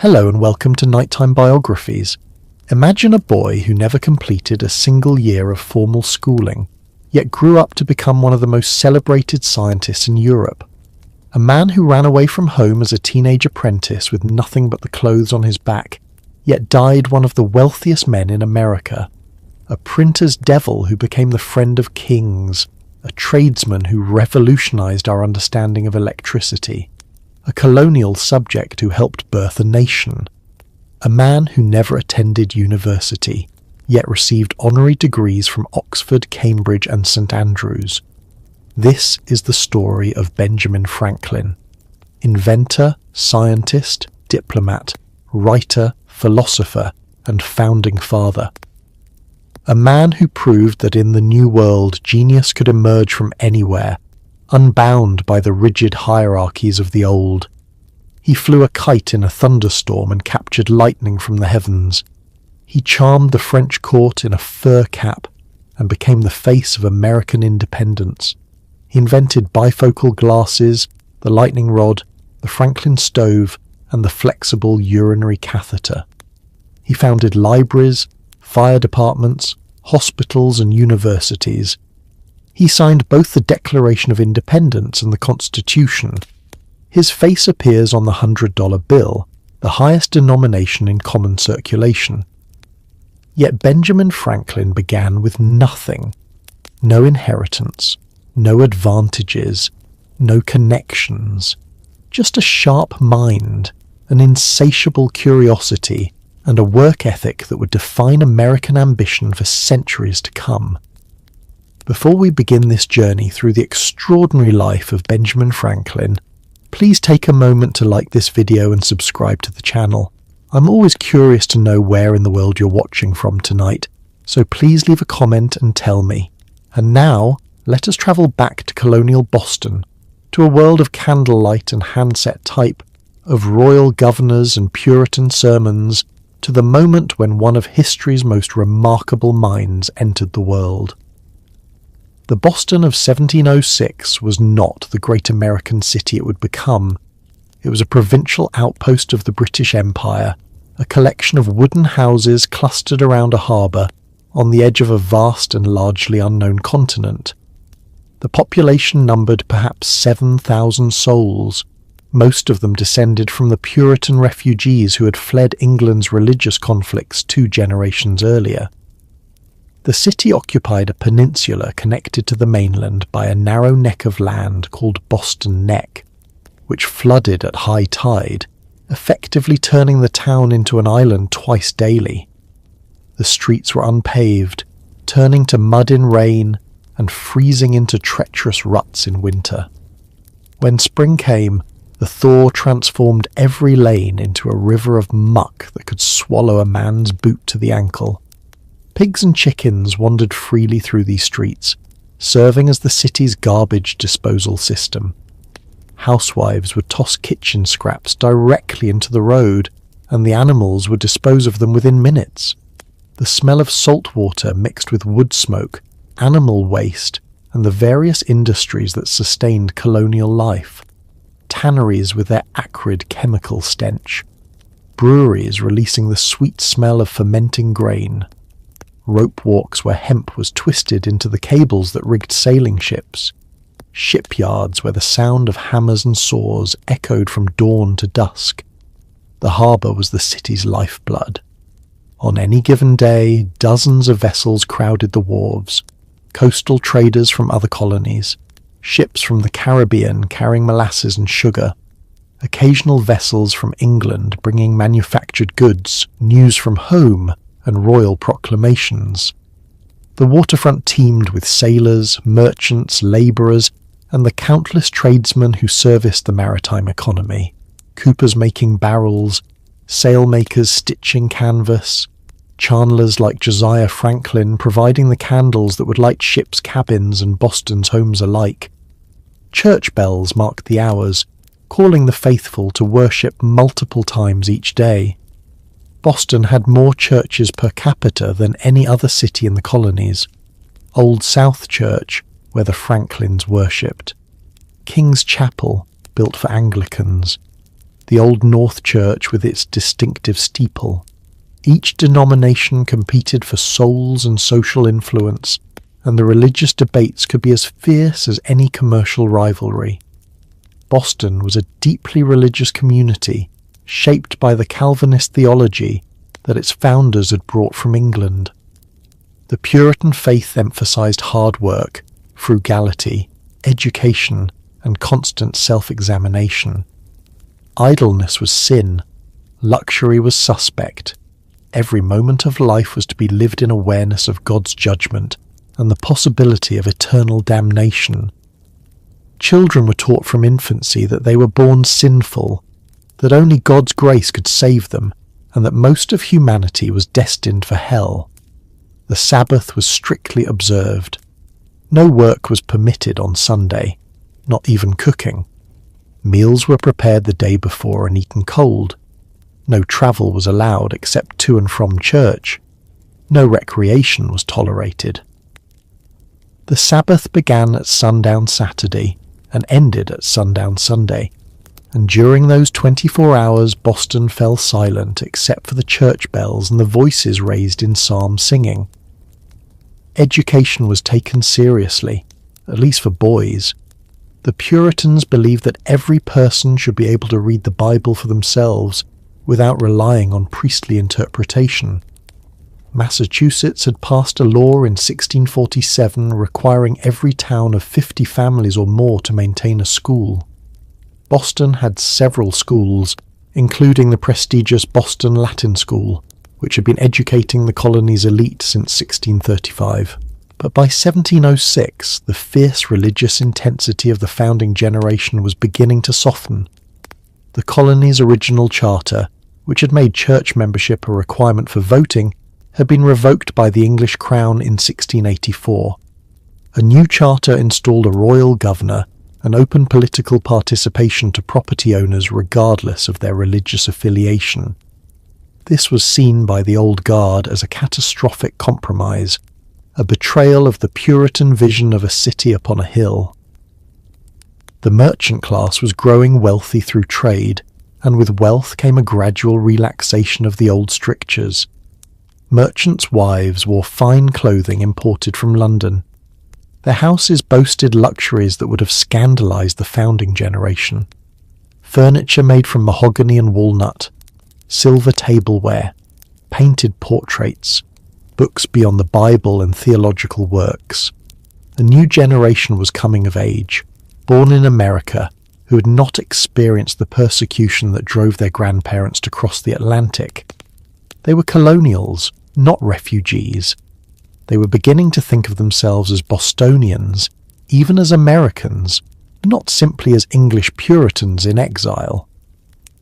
Hello and welcome to Nighttime Biographies. Imagine a boy who never completed a single year of formal schooling, yet grew up to become one of the most celebrated scientists in Europe. A man who ran away from home as a teenage apprentice with nothing but the clothes on his back, yet died one of the wealthiest men in America. A printer's devil who became the friend of kings. A tradesman who revolutionized our understanding of electricity. A colonial subject who helped birth a nation. A man who never attended university, yet received honorary degrees from Oxford, Cambridge and St Andrews. This is the story of Benjamin Franklin. Inventor, scientist, diplomat, writer, philosopher and founding father. A man who proved that in the New World genius could emerge from anywhere, unbound by the rigid hierarchies of the old. He flew a kite in a thunderstorm and captured lightning from the heavens. He charmed the French court in a fur cap and became the face of American independence. He invented bifocal glasses, the lightning rod, the Franklin stove, and the flexible urinary catheter. He founded libraries, fire departments, hospitals and universities. He signed both the Declaration of Independence and the Constitution. His face appears on the $100 bill, the highest denomination in common circulation. Yet Benjamin Franklin began with nothing. No inheritance, no advantages, no connections. Just a sharp mind, an insatiable curiosity, and a work ethic that would define American ambition for centuries to come. Before we begin this journey through the extraordinary life of Benjamin Franklin, please take a moment to like this video and subscribe to the channel. I'm always curious to know where in the world you're watching from tonight, so please leave a comment and tell me. And now, let us travel back to colonial Boston, to a world of candlelight and handset type, of royal governors and Puritan sermons, to the moment when one of history's most remarkable minds entered the world. The Boston of 1706 was not the great American city it would become. It was a provincial outpost of the British Empire, a collection of wooden houses clustered around a harbour on the edge of a vast and largely unknown continent. The population numbered perhaps 7,000 souls, most of them descended from the Puritan refugees who had fled England's religious conflicts 2 generations earlier. The city occupied a peninsula connected to the mainland by a narrow neck of land called Boston Neck, which flooded at high tide, effectively turning the town into an island twice daily. The streets were unpaved, turning to mud in rain and freezing into treacherous ruts in winter. When spring came, the thaw transformed every lane into a river of muck that could swallow a man's boot to the ankle. Pigs and chickens wandered freely through these streets, serving as the city's garbage disposal system. Housewives would toss kitchen scraps directly into the road, and the animals would dispose of them within minutes. The smell of salt water mixed with wood smoke, animal waste, and the various industries that sustained colonial life. Tanneries with their acrid chemical stench. Breweries releasing the sweet smell of fermenting grain. Rope walks where hemp was twisted into the cables that rigged sailing ships. Shipyards where the sound of hammers and saws echoed from dawn to dusk. The harbour was the city's lifeblood. On any given day, dozens of vessels crowded the wharves. Coastal traders from other colonies. Ships from the Caribbean carrying molasses and sugar. Occasional vessels from England bringing manufactured goods, news from home, and royal proclamations. The waterfront teemed with sailors, merchants, labourers, and the countless tradesmen who serviced the maritime economy. Coopers making barrels, sailmakers stitching canvas, chandlers like Josiah Franklin providing the candles that would light ships' cabins and Boston's homes alike. Church bells marked the hours, calling the faithful to worship multiple times each day. Boston had more churches per capita than any other city in the colonies. Old South Church, where the Franklins worshipped. King's Chapel, built for Anglicans. the Old North Church with its distinctive steeple. Each denomination competed for souls and social influence, and the religious debates could be as fierce as any commercial rivalry. Boston was a deeply religious community, shaped by the Calvinist theology that its founders had brought from England. The Puritan faith emphasized hard work, frugality, education, and constant self-examination. Idleness was sin, luxury was suspect. Every moment of life was to be lived in awareness of God's judgment and the possibility of eternal damnation. Children were taught from infancy that they were born sinful, that only God's grace could save them, and that most of humanity was destined for hell. The Sabbath was strictly observed. No work was permitted on Sunday, not even cooking. Meals were prepared the day before and eaten cold. No travel was allowed except to and from church. No recreation was tolerated. The Sabbath began at sundown Saturday and ended at sundown Sunday, and during those 24 hours Boston fell silent except for the church bells and the voices raised in psalm singing. Education was taken seriously, at least for boys. The Puritans believed that every person should be able to read the Bible for themselves without relying on priestly interpretation. Massachusetts had passed a law in 1647 requiring every town of 50 families or more to maintain a school. Boston had several schools, including the prestigious Boston Latin School, which had been educating the colony's elite since 1635. But by 1706, the fierce religious intensity of the founding generation was beginning to soften. The colony's original charter, which had made church membership a requirement for voting, had been revoked by the English Crown in 1684. A new charter installed a royal governor and open political participation to property owners regardless of their religious affiliation. This was seen by the old guard as a catastrophic compromise, a betrayal of the Puritan vision of a city upon a hill. The merchant class was growing wealthy through trade, and with wealth came a gradual relaxation of the old strictures. Merchants' wives wore fine clothing imported from London. Their houses boasted luxuries that would have scandalized the founding generation. Furniture made from mahogany and walnut, silver tableware, painted portraits, books beyond the Bible and theological works. A new generation was coming of age, born in America, who had not experienced the persecution that drove their grandparents to cross the Atlantic. They were colonials, not refugees. They were beginning to think of themselves as Bostonians, even as Americans, not simply as English Puritans in exile.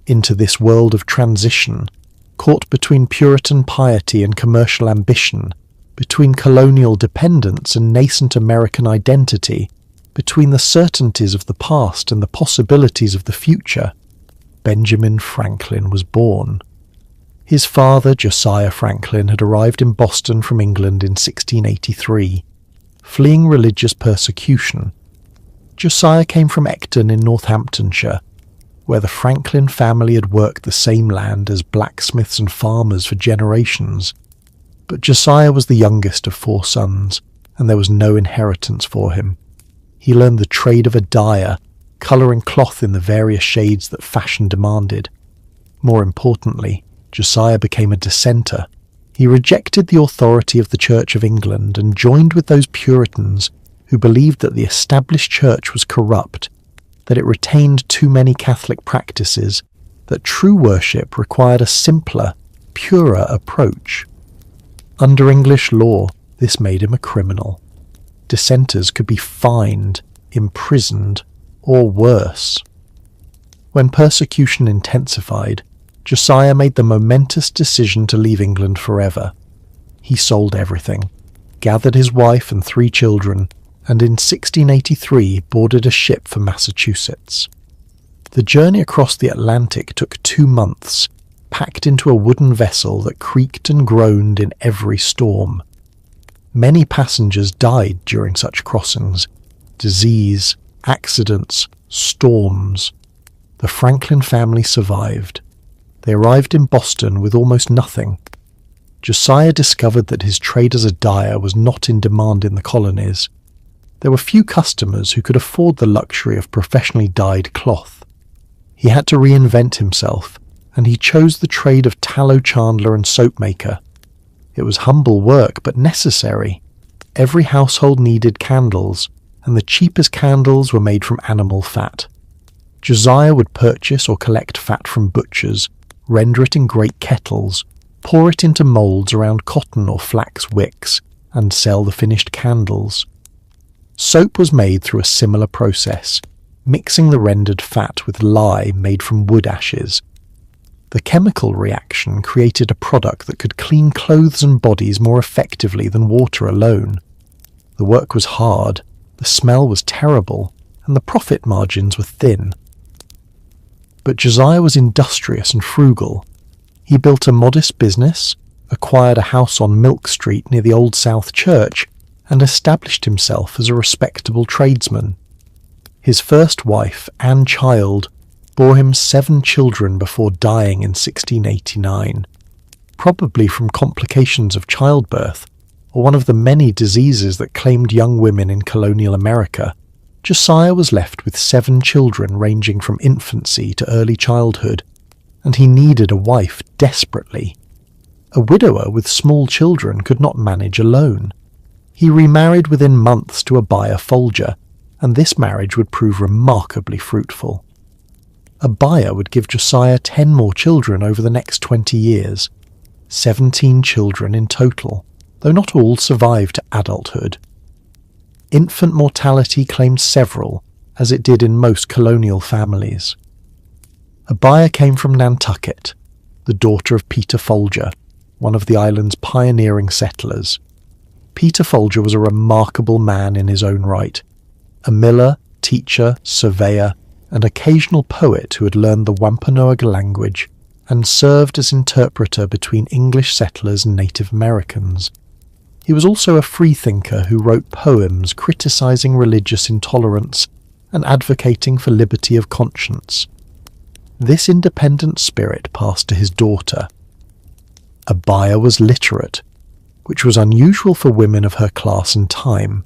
Into this world of transition, caught between Puritan piety and commercial ambition, between colonial dependence and nascent American identity, between the certainties of the past and the possibilities of the future, Benjamin Franklin was born. His father, Josiah Franklin, had arrived in Boston from England in 1683, fleeing religious persecution. Josiah came from Ecton in Northamptonshire, where the Franklin family had worked the same land as blacksmiths and farmers for generations. But Josiah was the youngest of 4 sons, and there was no inheritance for him. He learned the trade of a dyer, colouring cloth in the various shades that fashion demanded. More importantly, Josiah became a dissenter. He rejected the authority of the Church of England and joined with those Puritans who believed that the established church was corrupt, that it retained too many Catholic practices, that true worship required a simpler, purer approach. Under English law, this made him a criminal. Dissenters could be fined, imprisoned, or worse. When persecution intensified, Josiah made the momentous decision to leave England forever. He sold everything, gathered his wife and 3 children, and in 1683 boarded a ship for Massachusetts. The journey across the Atlantic took 2 months, packed into a wooden vessel that creaked and groaned in every storm. Many passengers died during such crossings. Disease, accidents, storms. the Franklin family survived. They arrived in Boston with almost nothing. Josiah discovered that his trade as a dyer was not in demand in the colonies. There were few customers who could afford the luxury of professionally dyed cloth. He had to reinvent himself, and he chose the trade of tallow chandler and soap maker. It was humble work, but necessary. Every household needed candles, and the cheapest candles were made from animal fat. Josiah would purchase or collect fat from butchers, render it in great kettles, pour it into moulds around cotton or flax wicks, and sell the finished candles. Soap was made through a similar process, mixing the rendered fat with lye made from wood ashes. The chemical reaction created a product that could clean clothes and bodies more effectively than water alone. The work was hard, the smell was terrible, and the profit margins were thin. But Josiah was industrious and frugal. He built a modest business, acquired a house on Milk Street near the Old South Church, and established himself as a respectable tradesman. His first wife and child bore him 7 children before dying in 1689, probably from complications of childbirth or one of the many diseases that claimed young women in colonial America. Josiah was left with 7 children ranging from infancy to early childhood, and he needed a wife desperately. A widower with small children could not manage alone. He remarried within months to Abiah Folger, and this marriage would prove remarkably fruitful. Abiah would give Josiah 10 more children over the next 20 years, 17 children in total, though not all survived to adulthood. Infant mortality claimed several, as it did in most colonial families. Abiah came from Nantucket, the daughter of Peter Folger, one of the island's pioneering settlers. Peter Folger was a remarkable man in his own right, a miller, teacher, surveyor, and occasional poet who had learned the Wampanoag language and served as interpreter between English settlers and Native Americans. He was also a freethinker who wrote poems criticizing religious intolerance and advocating for liberty of conscience. This independent spirit passed to his daughter. Abiah was literate, which was unusual for women of her class and time.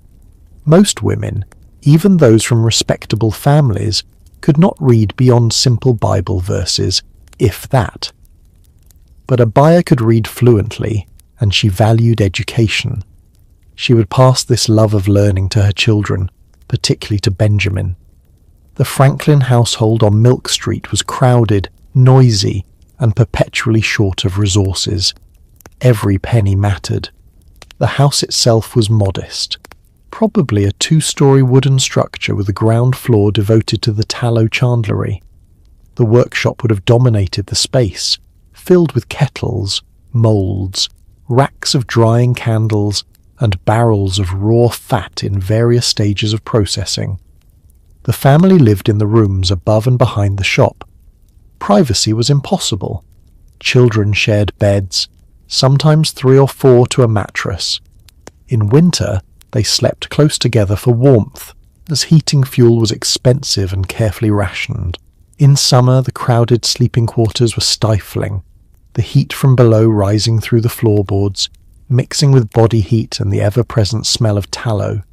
Most women, even those from respectable families, could not read beyond simple Bible verses, if that. But Abiah could read fluently, and she valued education. She would pass this love of learning to her children, particularly to Benjamin. The Franklin household on Milk Street was crowded, noisy, and perpetually short of resources. Every penny mattered. The house itself was modest, probably a 2-story wooden structure with a ground floor devoted to the tallow chandlery. The workshop would have dominated the space, filled with kettles, moulds, racks of drying candles, and barrels of raw fat in various stages of processing. The family lived in the rooms above and behind the shop. Privacy was impossible. Children shared beds, sometimes 3 or 4 to a mattress. In winter, they slept close together for warmth, as heating fuel was expensive and carefully rationed. In summer, the crowded sleeping quarters were stifling, the heat from below rising through the floorboards, mixing with body heat and the ever-present smell of tallow.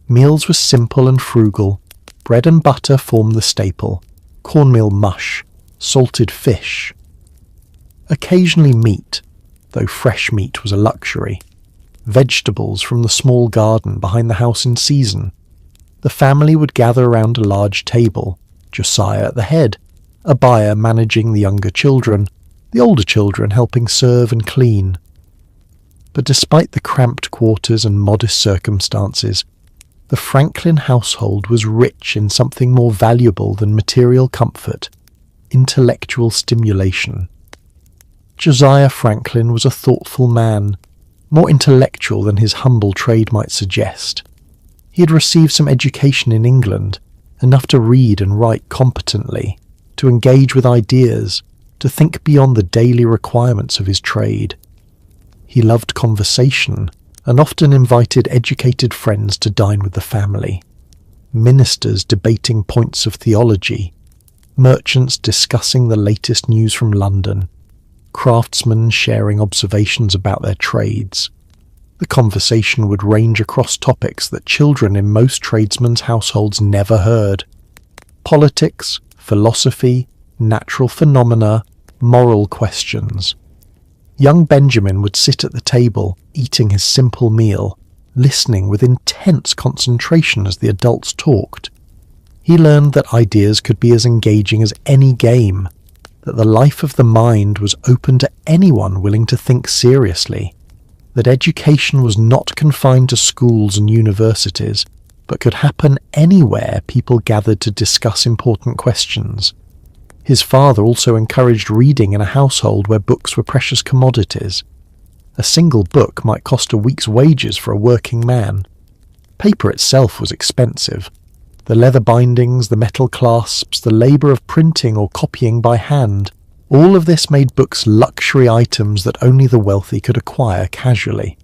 Meals were simple and frugal. Bread and butter formed the staple, cornmeal mush, salted fish. Occasionally meat, though fresh meat was a luxury. Vegetables from the small garden behind the house in season. The family would gather around a large table, Josiah at the head, Abiah managing the younger children, the older children helping serve and clean. But despite the cramped quarters and modest circumstances, the Franklin household was rich in something more valuable than material comfort, intellectual stimulation. Josiah Franklin was a thoughtful man, more intellectual than his humble trade might suggest. He had received some education in England, enough to read and write competently, to engage with ideas, to think beyond the daily requirements of his trade. He loved conversation, and often invited educated friends to dine with the family. Ministers debating points of theology, merchants discussing the latest news from London, craftsmen sharing observations about their trades. The conversation would range across topics that children in most tradesmen's households never heard: politics, philosophy, natural phenomena, moral questions. Young Benjamin would sit at the table, eating his simple meal, listening with intense concentration as the adults talked. He learned that ideas could be as engaging as any game, that the life of the mind was open to anyone willing to think seriously, that education was not confined to schools and universities, but could happen anywhere people gathered to discuss important questions. His father also encouraged reading in a household where books were precious commodities. A single book might cost a week's wages for a working man. Paper itself was expensive. The leather bindings, the metal clasps, the labour of printing or copying by hand, all of this made books luxury items that only the wealthy could acquire casually.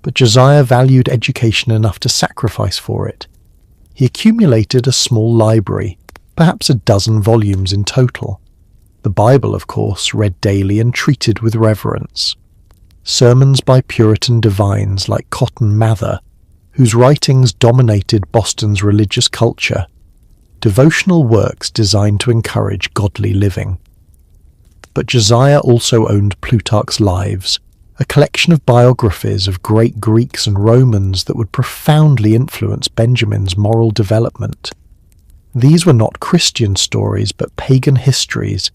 But Josiah valued education enough to sacrifice for it. He accumulated a small library, perhaps a dozen volumes in total. The Bible, of course, read daily and treated with reverence. Sermons by Puritan divines like Cotton Mather, whose writings dominated Boston's religious culture. Devotional works designed to encourage godly living. But Josiah also owned Plutarch's Lives, a collection of biographies of great Greeks and Romans that would profoundly influence Benjamin's moral development. These were not Christian stories, but pagan histories,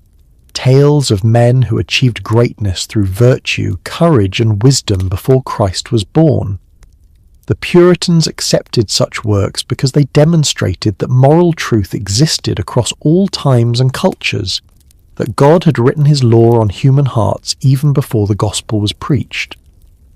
tales of men who achieved greatness through virtue, courage, and wisdom before Christ was born. The Puritans accepted such works because they demonstrated that moral truth existed across all times and cultures, that God had written his law on human hearts even before the gospel was preached.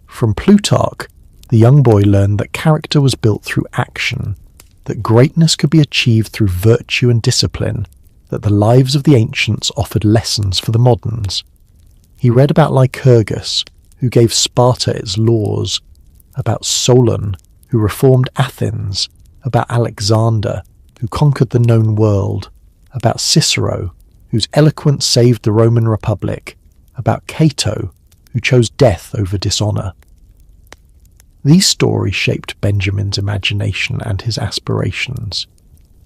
From Plutarch, the young boy learned that character was built through action, that greatness could be achieved through virtue and discipline, that the lives of the ancients offered lessons for the moderns. He read about Lycurgus, who gave Sparta its laws, about Solon, who reformed Athens, about Alexander, who conquered the known world, about Cicero, whose eloquence saved the Roman Republic, about Cato, who chose death over dishonour. These stories shaped Benjamin's imagination and his aspirations.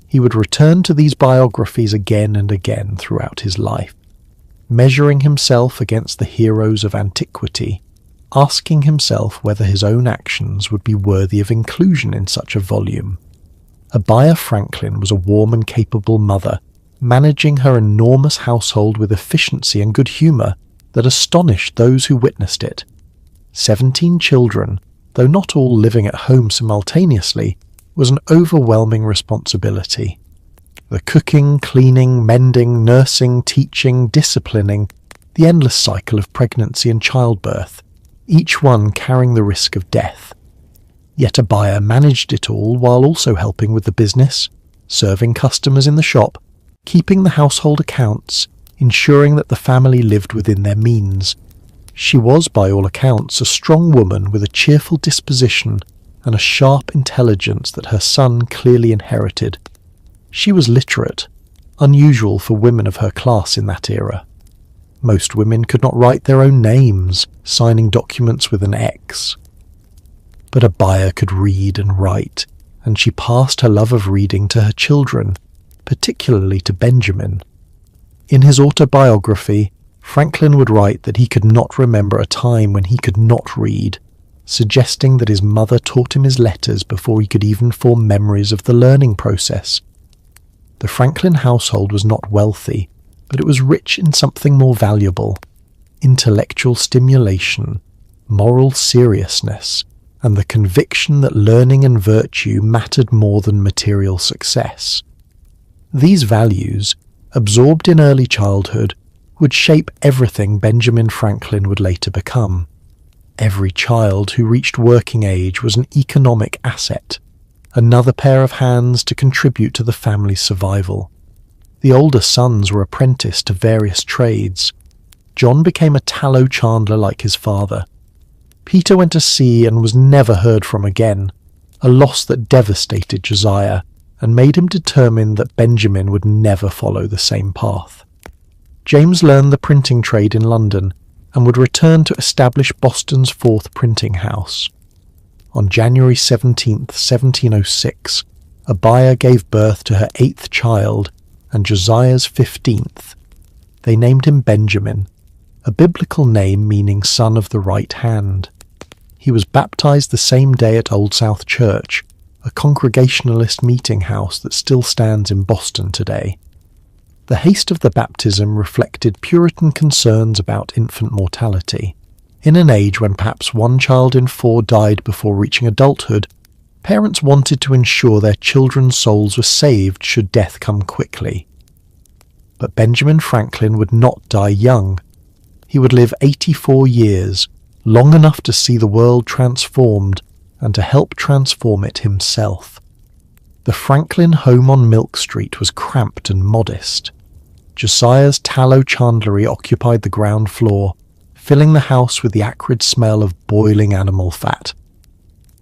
He would return to these biographies again and again throughout his life, measuring himself against the heroes of antiquity, asking himself whether his own actions would be worthy of inclusion in such a volume. Abiah Franklin was a warm and capable mother, managing her enormous household with efficiency and good humour that astonished those who witnessed it. 17 children, though not all living at home simultaneously, was an overwhelming responsibility. The cooking, cleaning, mending, nursing, teaching, disciplining, the endless cycle of pregnancy and childbirth, each one carrying the risk of death. Yet Abiah managed it all while also helping with the business, serving customers in the shop, keeping the household accounts, ensuring that the family lived within their means. She was, by all accounts, a strong woman with a cheerful disposition and a sharp intelligence that her son clearly inherited. She was literate, unusual for women of her class in that era. Most women could not write their own names, signing documents with an X. But Abiah could read and write, and she passed her love of reading to her children, particularly to Benjamin. In his autobiography, Franklin would write that he could not remember a time when he could not read, suggesting that his mother taught him his letters before he could even form memories of the learning process. The Franklin household was not wealthy, but it was rich in something more valuable: intellectual stimulation, moral seriousness, and the conviction that learning and virtue mattered more than material success. These values, absorbed in early childhood, would shape everything Benjamin Franklin would later become. Every child who reached working age was an economic asset, another pair of hands to contribute to the family's survival. The older sons were apprenticed to various trades. John became a tallow chandler like his father. Peter went to sea and was never heard from again, a loss that devastated Josiah, and made him determined that Benjamin would never follow the same path. James learned the printing trade in London and would return to establish Boston's fourth printing house. On January 17, 1706, Abiah gave birth to her 8th child and Josiah's 15th. They named him Benjamin, a biblical name meaning son of the right hand. He was baptized the same day at Old South Church, a Congregationalist meeting house that still stands in Boston today. The haste of the baptism reflected Puritan concerns about infant mortality. In an age when perhaps 1 child in 4 died before reaching adulthood, parents wanted to ensure their children's souls were saved should death come quickly. But Benjamin Franklin would not die young. He would live 84 years, long enough to see the world transformed and to help transform it himself. The Franklin home on Milk Street was cramped and modest. Josiah's tallow chandlery occupied the ground floor, filling the house with the acrid smell of boiling animal fat.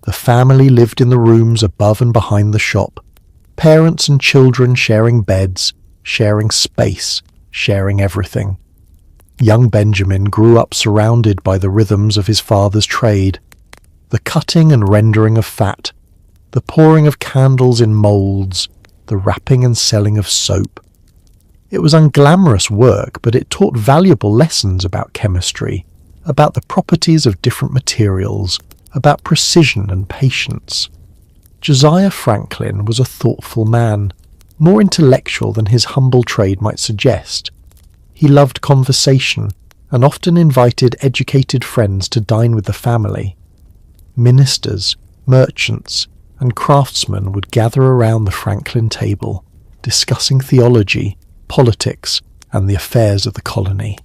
The family lived in the rooms above and behind the shop, parents and children sharing beds, sharing space, sharing everything. Young Benjamin grew up surrounded by the rhythms of his father's trade, the cutting and rendering of fat, the pouring of candles in moulds, the wrapping and selling of soap. It was unglamorous work, but it taught valuable lessons about chemistry, about the properties of different materials, about precision and patience. Josiah Franklin was a thoughtful man, more intellectual than his humble trade might suggest. He loved conversation and often invited educated friends to dine with the family. Ministers, merchants, and craftsmen would gather around the Franklin table, discussing theology, politics, and the affairs of the colony.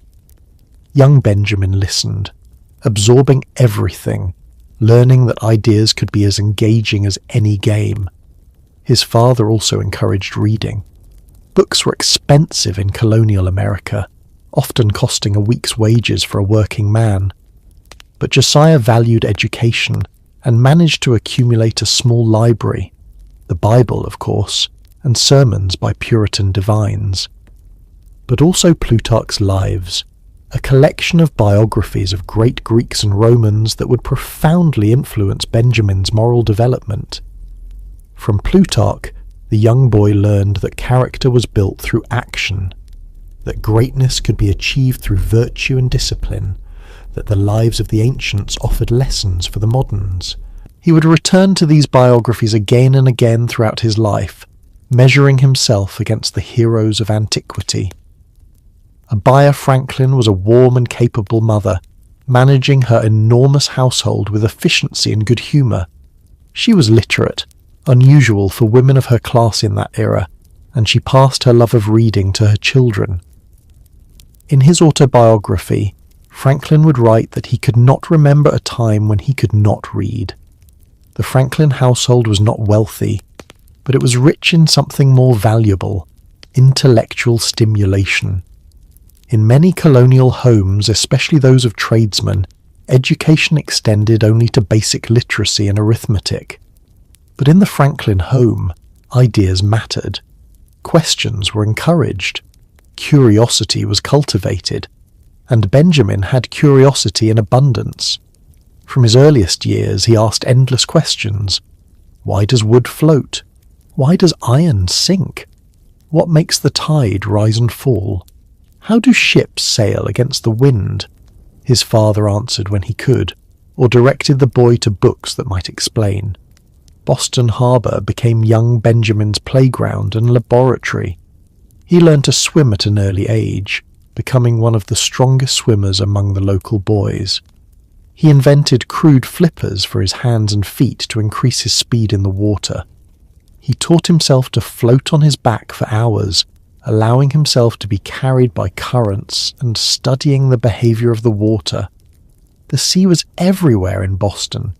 Young Benjamin listened, absorbing everything, learning that ideas could be as engaging as any game. His father also encouraged reading. Books were expensive in colonial America, often costing a week's wages for a working man. But Josiah valued education and managed to accumulate a small library, the Bible, of course, and sermons by Puritan divines. But also Plutarch's Lives, a collection of biographies of great Greeks and Romans that would profoundly influence Benjamin's moral development. From Plutarch, the young boy learned that character was built through action, that greatness could be achieved through virtue and discipline, that the lives of the ancients offered lessons for the moderns. He would return to these biographies again and again throughout his life, measuring himself against the heroes of antiquity. Abiah Franklin was a warm and capable mother, managing her enormous household with efficiency and good humour. She was literate, unusual for women of her class in that era, and she passed her love of reading to her children. In his autobiography, Franklin would write that he could not remember a time when he could not read. The Franklin household was not wealthy, but it was rich in something more valuable, intellectual stimulation. In many colonial homes, especially those of tradesmen, education extended only to basic literacy and arithmetic. But in the Franklin home, ideas mattered. Questions were encouraged. Curiosity was cultivated. And Benjamin had curiosity in abundance. From his earliest years, he asked endless questions. Why does wood float? Why does iron sink? What makes the tide rise and fall? How do ships sail against the wind? His father answered when he could, or directed the boy to books that might explain. Boston Harbor became young Benjamin's playground and laboratory. He learned to swim at an early age, becoming one of the strongest swimmers among the local boys. He invented crude flippers for his hands and feet to increase his speed in the water. He taught himself to float on his back for hours, allowing himself to be carried by currents and studying the behavior of the water. The sea was everywhere in Boston.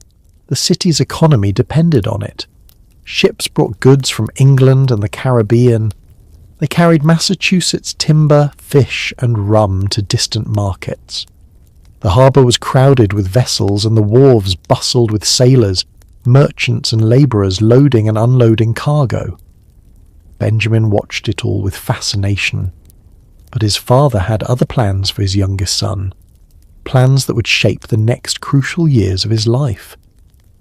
The city's economy depended on it. Ships brought goods from England and the Caribbean. They carried Massachusetts timber, fish, and rum to distant markets. The harbour was crowded with vessels and the wharves bustled with sailors, merchants and labourers loading and unloading cargo. Benjamin watched it all with fascination. But his father had other plans for his youngest son, plans that would shape the next crucial years of his life.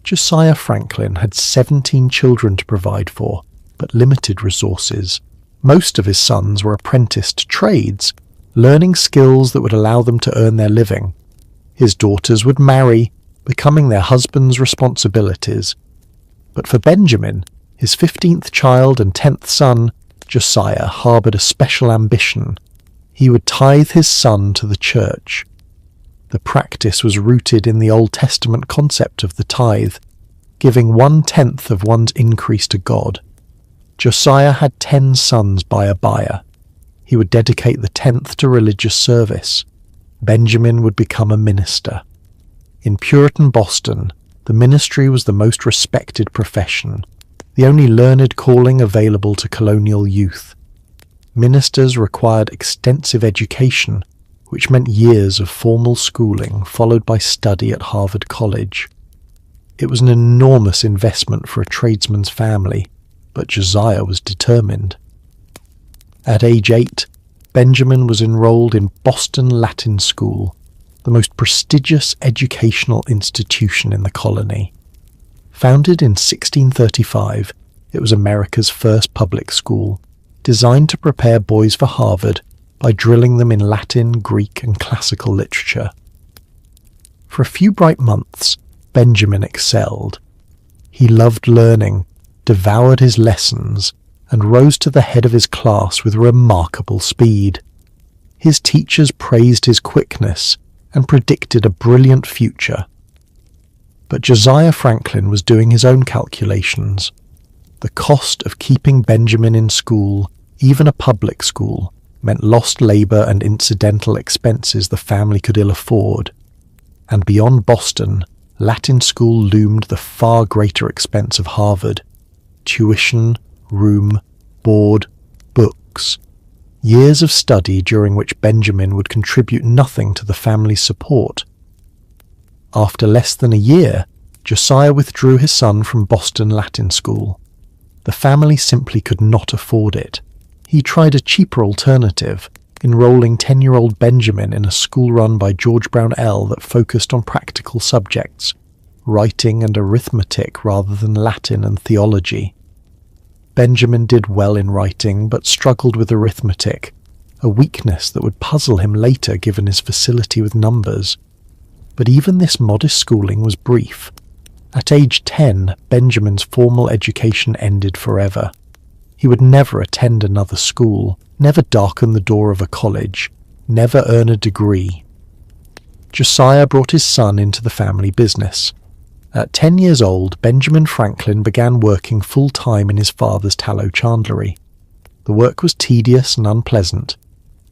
Josiah Franklin had 17 children to provide for, but limited resources. Most of his sons were apprenticed to trades, learning skills that would allow them to earn their living. His daughters would marry, becoming their husbands' responsibilities. But for Benjamin, his 15th child and 10th son, Josiah harboured a special ambition. He would tithe his son to the church. The practice was rooted in the Old Testament concept of the tithe, giving 1/10 of one's increase to God. Josiah had 10 sons by Abiah. He would dedicate the 10th to religious service. Benjamin would become a minister. In Puritan Boston, the ministry was the most respected profession, the only learned calling available to colonial youth. Ministers required extensive education, which meant years of formal schooling followed by study at Harvard College. It was an enormous investment for a tradesman's family, but Josiah was determined. At age 8, Benjamin was enrolled in Boston Latin School, the most prestigious educational institution in the colony. Founded in 1635, it was America's first public school, designed to prepare boys for Harvard by drilling them in Latin, Greek, and classical literature. For a few bright months, Benjamin excelled. He loved learning, devoured his lessons, and rose to the head of his class with remarkable speed. His teachers praised his quickness and predicted a brilliant future. But Josiah Franklin was doing his own calculations. The cost of keeping Benjamin in school, even a public school, meant lost labour and incidental expenses the family could ill afford. And beyond Boston, Latin school loomed the far greater expense of Harvard. Tuition, room, board, books. Years of study during which Benjamin would contribute nothing to the family's support. After less than a year, Josiah withdrew his son from Boston Latin School. The family simply could not afford it. He tried a cheaper alternative, enrolling 10-year-old Benjamin in a school run by George Brownell that focused on practical subjects, writing and arithmetic rather than Latin and theology. Benjamin did well in writing, but struggled with arithmetic, a weakness that would puzzle him later given his facility with numbers. But even this modest schooling was brief. At age 10, Benjamin's formal education ended forever. He would never attend another school, never darken the door of a college, never earn a degree. Josiah brought his son into the family business. At 10 years old, Benjamin Franklin began working full-time in his father's tallow chandlery. The work was tedious and unpleasant,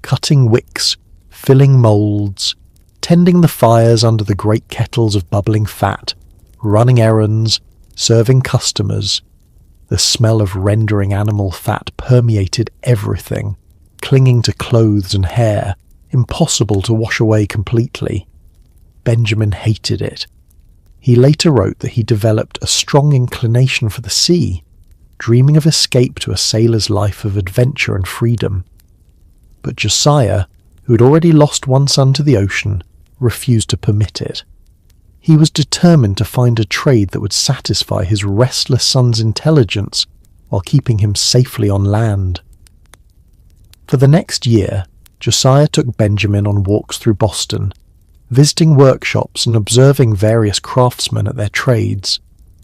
cutting wicks, filling moulds, tending the fires under the great kettles of bubbling fat, running errands, serving customers. The smell of rendering animal fat permeated everything, clinging to clothes and hair, impossible to wash away completely. Benjamin hated it. He later wrote that he developed a strong inclination for the sea, dreaming of escape to a sailor's life of adventure and freedom. But Josiah, who had already lost one son to the ocean, refused to permit it. He was determined to find a trade that would satisfy his restless son's intelligence while keeping him safely on land. For the next year, Josiah took Benjamin on walks through Boston, visiting workshops and observing various craftsmen at their trades.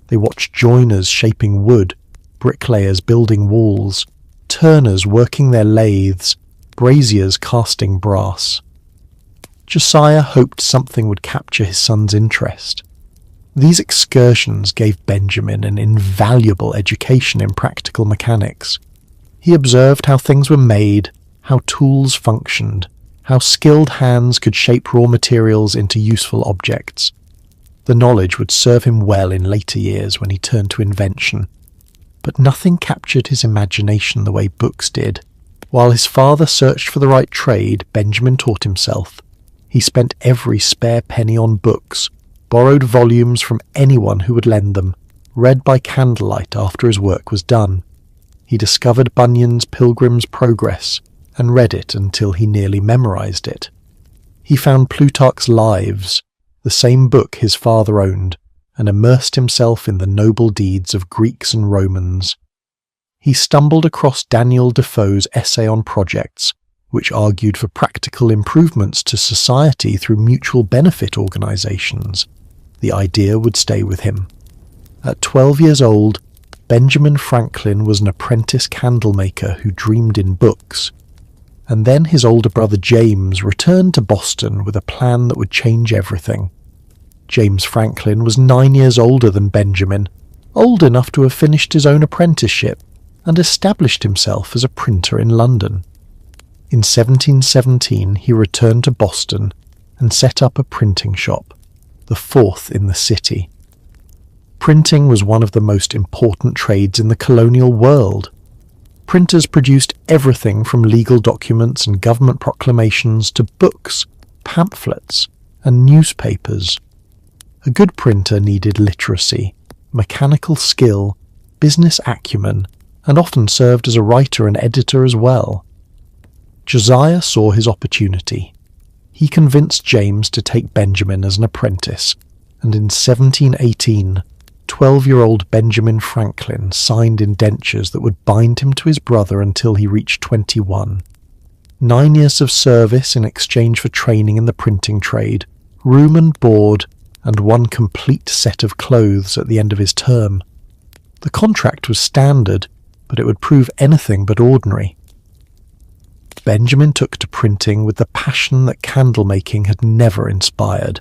They watched joiners shaping wood, bricklayers building walls, turners working their lathes, braziers casting brass. Josiah hoped something would capture his son's interest. These excursions gave Benjamin an invaluable education in practical mechanics. He observed how things were made, how tools functioned, how skilled hands could shape raw materials into useful objects. The knowledge would serve him well in later years when he turned to invention. But nothing captured his imagination the way books did. While his father searched for the right trade, Benjamin taught himself. He spent every spare penny on books, borrowed volumes from anyone who would lend them, read by candlelight after his work was done. He discovered Bunyan's Pilgrim's Progress and read it until he nearly memorized it. He found Plutarch's Lives, the same book his father owned, and immersed himself in the noble deeds of Greeks and Romans. He stumbled across Daniel Defoe's essay on projects, which argued for practical improvements to society through mutual benefit organizations. The idea would stay with him. At 12 years old, Benjamin Franklin was an apprentice candlemaker who dreamed in books. And then his older brother James returned to Boston with a plan that would change everything. James Franklin was 9 years older than Benjamin, old enough to have finished his own apprenticeship and established himself as a printer in London. In 1717 he returned to Boston and set up a printing shop, the fourth in the city. Printing was one of the most important trades in the colonial world. Printers produced everything from legal documents and government proclamations to books, pamphlets, and newspapers. A good printer needed literacy, mechanical skill, business acumen, and often served as a writer and editor as well. Josiah saw his opportunity. He convinced James to take Benjamin as an apprentice, and in 1718, 12-year-old Benjamin Franklin signed indentures that would bind him to his brother until he reached 21. 9 years of service in exchange for training in the printing trade, room and board, and one complete set of clothes at the end of his term. The contract was standard, but it would prove anything but ordinary. Benjamin took to printing with the passion that candlemaking had never inspired.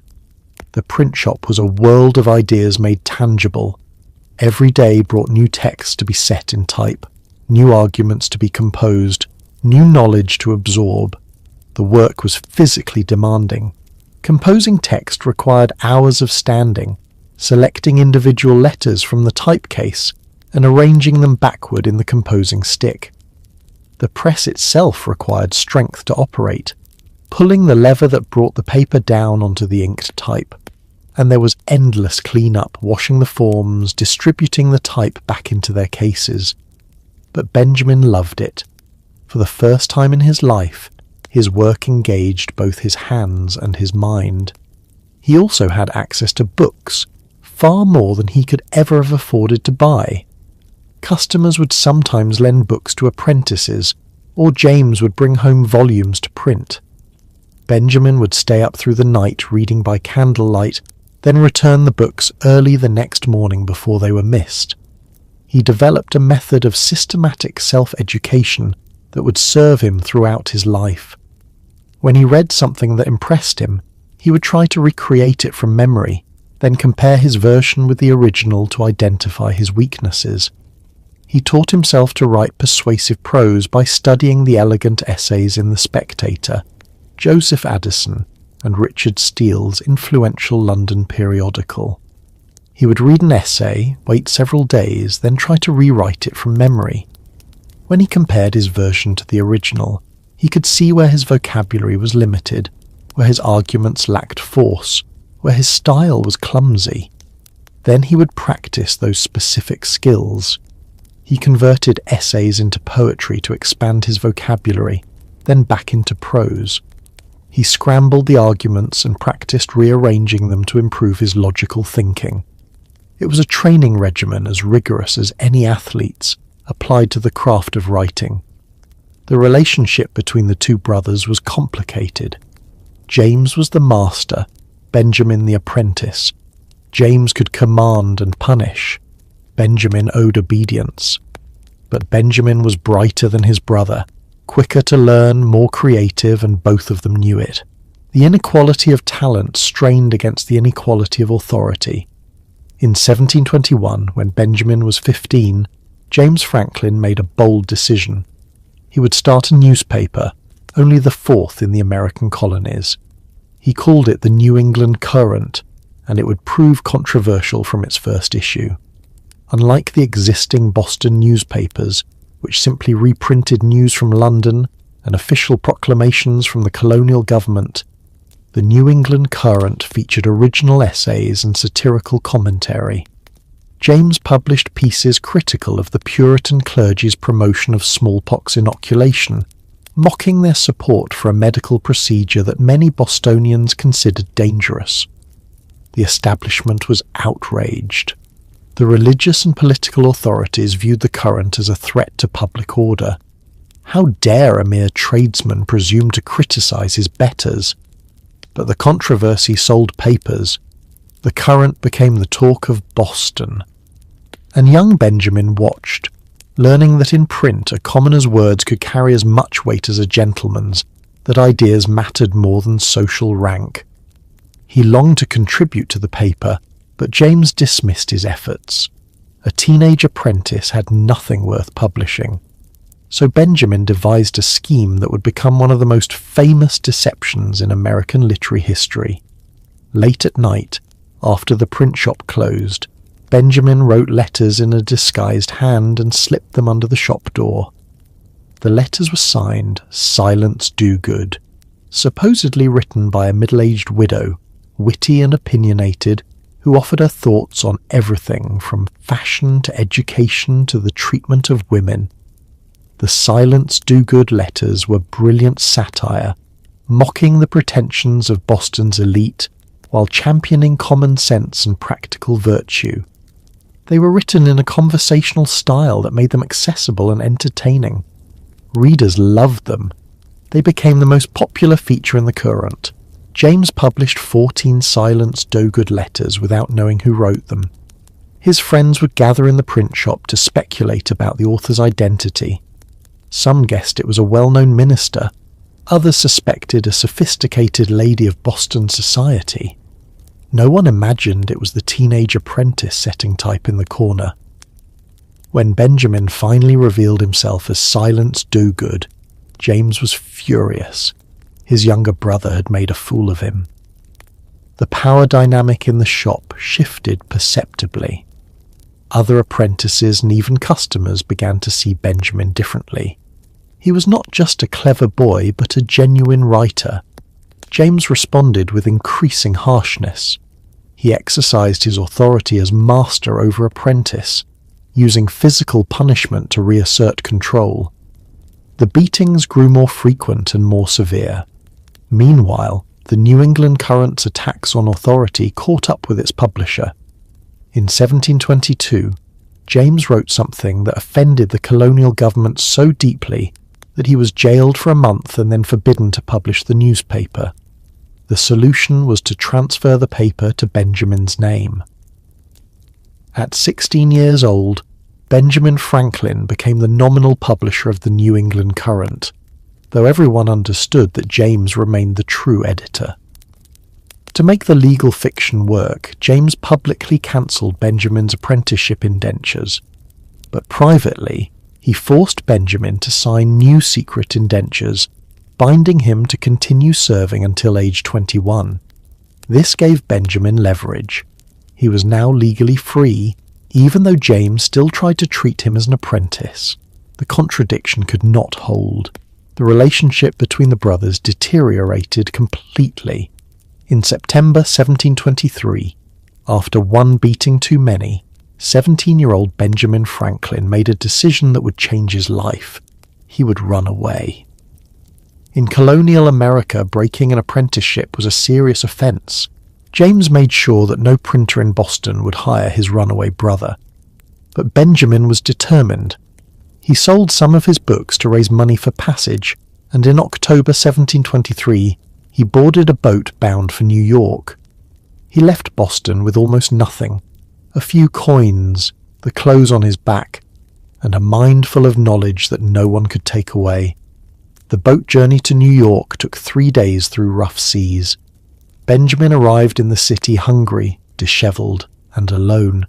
The print shop was a world of ideas made tangible. Every day brought new texts to be set in type, new arguments to be composed, new knowledge to absorb. The work was physically demanding. Composing text required hours of standing, selecting individual letters from the typecase, and arranging them backward in the composing stick. The press itself required strength to operate, pulling the lever that brought the paper down onto the inked type. And there was endless clean-up, washing the forms, distributing the type back into their cases. But Benjamin loved it. For the first time in his life, his work engaged both his hands and his mind. He also had access to books, far more than he could ever have afforded to buy. Customers would sometimes lend books to apprentices, or James would bring home volumes to print. Benjamin would stay up through the night reading by candlelight, then return the books early the next morning before they were missed. He developed a method of systematic self-education that would serve him throughout his life. When he read something that impressed him, he would try to recreate it from memory, then compare his version with the original to identify his weaknesses. He taught himself to write persuasive prose by studying the elegant essays in The Spectator, Joseph Addison, and Richard Steele's influential London periodical. He would read an essay, wait several days, then try to rewrite it from memory. When he compared his version to the original, he could see where his vocabulary was limited, where his arguments lacked force, where his style was clumsy. Then he would practice those specific skills. He converted essays into poetry to expand his vocabulary, then back into prose. He scrambled the arguments and practiced rearranging them to improve his logical thinking. It was a training regimen as rigorous as any athlete's, applied to the craft of writing. The relationship between the two brothers was complicated. James was the master, Benjamin the apprentice. James could command and punish. Benjamin owed obedience. But Benjamin was brighter than his brother, quicker to learn, more creative, and both of them knew it. The inequality of talent strained against the inequality of authority. In 1721, when Benjamin was 15, James Franklin made a bold decision. He would start a newspaper, only the fourth in the American colonies. He called it the New England Courant, and it would prove controversial from its first issue. Unlike the existing Boston newspapers, which simply reprinted news from London and official proclamations from the colonial government, the New England Courant featured original essays and satirical commentary. James published pieces critical of the Puritan clergy's promotion of smallpox inoculation, mocking their support for a medical procedure that many Bostonians considered dangerous. The establishment was outraged. The religious and political authorities viewed the current as a threat to public order. How dare a mere tradesman presume to criticize his betters? But the controversy sold papers. The current became the talk of Boston. And young Benjamin watched, learning that in print a commoner's words could carry as much weight as a gentleman's, that ideas mattered more than social rank. He longed to contribute to the paper, but James dismissed his efforts. A teenage apprentice had nothing worth publishing. So Benjamin devised a scheme that would become one of the most famous deceptions in American literary history. Late at night, after the print shop closed, Benjamin wrote letters in a disguised hand and slipped them under the shop door. The letters were signed Silence Do Good, supposedly written by a middle-aged widow, witty and opinionated, who offered her thoughts on everything from fashion to education to the treatment of women. The Silence Do Good letters were brilliant satire, mocking the pretensions of Boston's elite while championing common sense and practical virtue. They were written in a conversational style that made them accessible and entertaining. Readers loved them. They became the most popular feature in the current. James published 14 Silence Do Good letters without knowing who wrote them. His friends would gather in the print shop to speculate about the author's identity. Some guessed it was a well-known minister. Others suspected a sophisticated lady of Boston society. No one imagined it was the teenage apprentice setting type in the corner. When Benjamin finally revealed himself as Silence Do Good, James was furious. His younger brother had made a fool of him. The power dynamic in the shop shifted perceptibly. Other apprentices and even customers began to see Benjamin differently. He was not just a clever boy, but a genuine writer. James responded with increasing harshness. He exercised his authority as master over apprentice, using physical punishment to reassert control. The beatings grew more frequent and more severe. Meanwhile, the New England Current's attacks on authority caught up with its publisher. In 1722, James wrote something that offended the colonial government so deeply that he was jailed for a month and then forbidden to publish the newspaper. The solution was to transfer the paper to Benjamin's name. At 16 years old, Benjamin Franklin became the nominal publisher of the New England Current, though everyone understood that James remained the true editor. To make the legal fiction work, James publicly cancelled Benjamin's apprenticeship indentures, but privately he forced Benjamin to sign new secret indentures, binding him to continue serving until age 21. This gave Benjamin leverage. He was now legally free, even though James still tried to treat him as an apprentice. The contradiction could not hold. The relationship between the brothers deteriorated completely. In September 1723, after one beating too many, 17-year-old Benjamin Franklin made a decision that would change his life. He would run away. In colonial America, breaking an apprenticeship was a serious offence. James made sure that no printer in Boston would hire his runaway brother. But Benjamin was determined. He sold some of his books to raise money for passage, and in October 1723, he boarded a boat bound for New York. He left Boston with almost nothing, a few coins, the clothes on his back, and a mind full of knowledge that no one could take away. The boat journey to New York took 3 days through rough seas. Benjamin arrived in the city hungry, dishevelled, and alone.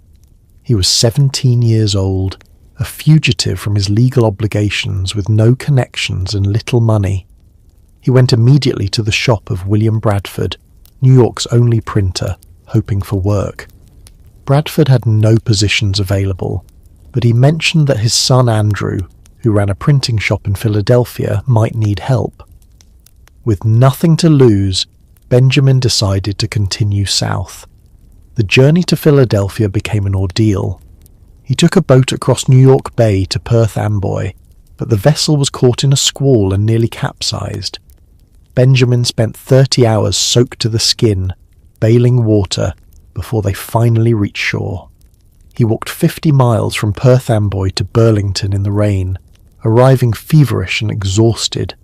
He was 17 years old, a fugitive from his legal obligations with no connections and little money. He went immediately to the shop of William Bradford, New York's only printer, hoping for work. Bradford had no positions available, but he mentioned that his son Andrew, who ran a printing shop in Philadelphia, might need help. With nothing to lose, Benjamin decided to continue south. The journey to Philadelphia became an ordeal. He took a boat across New York Bay to Perth Amboy, but the vessel was caught in a squall and nearly capsized. Benjamin spent 30 hours soaked to the skin, bailing water, before they finally reached shore. He walked 50 miles from Perth Amboy to Burlington in the rain, arriving feverish and exhausted.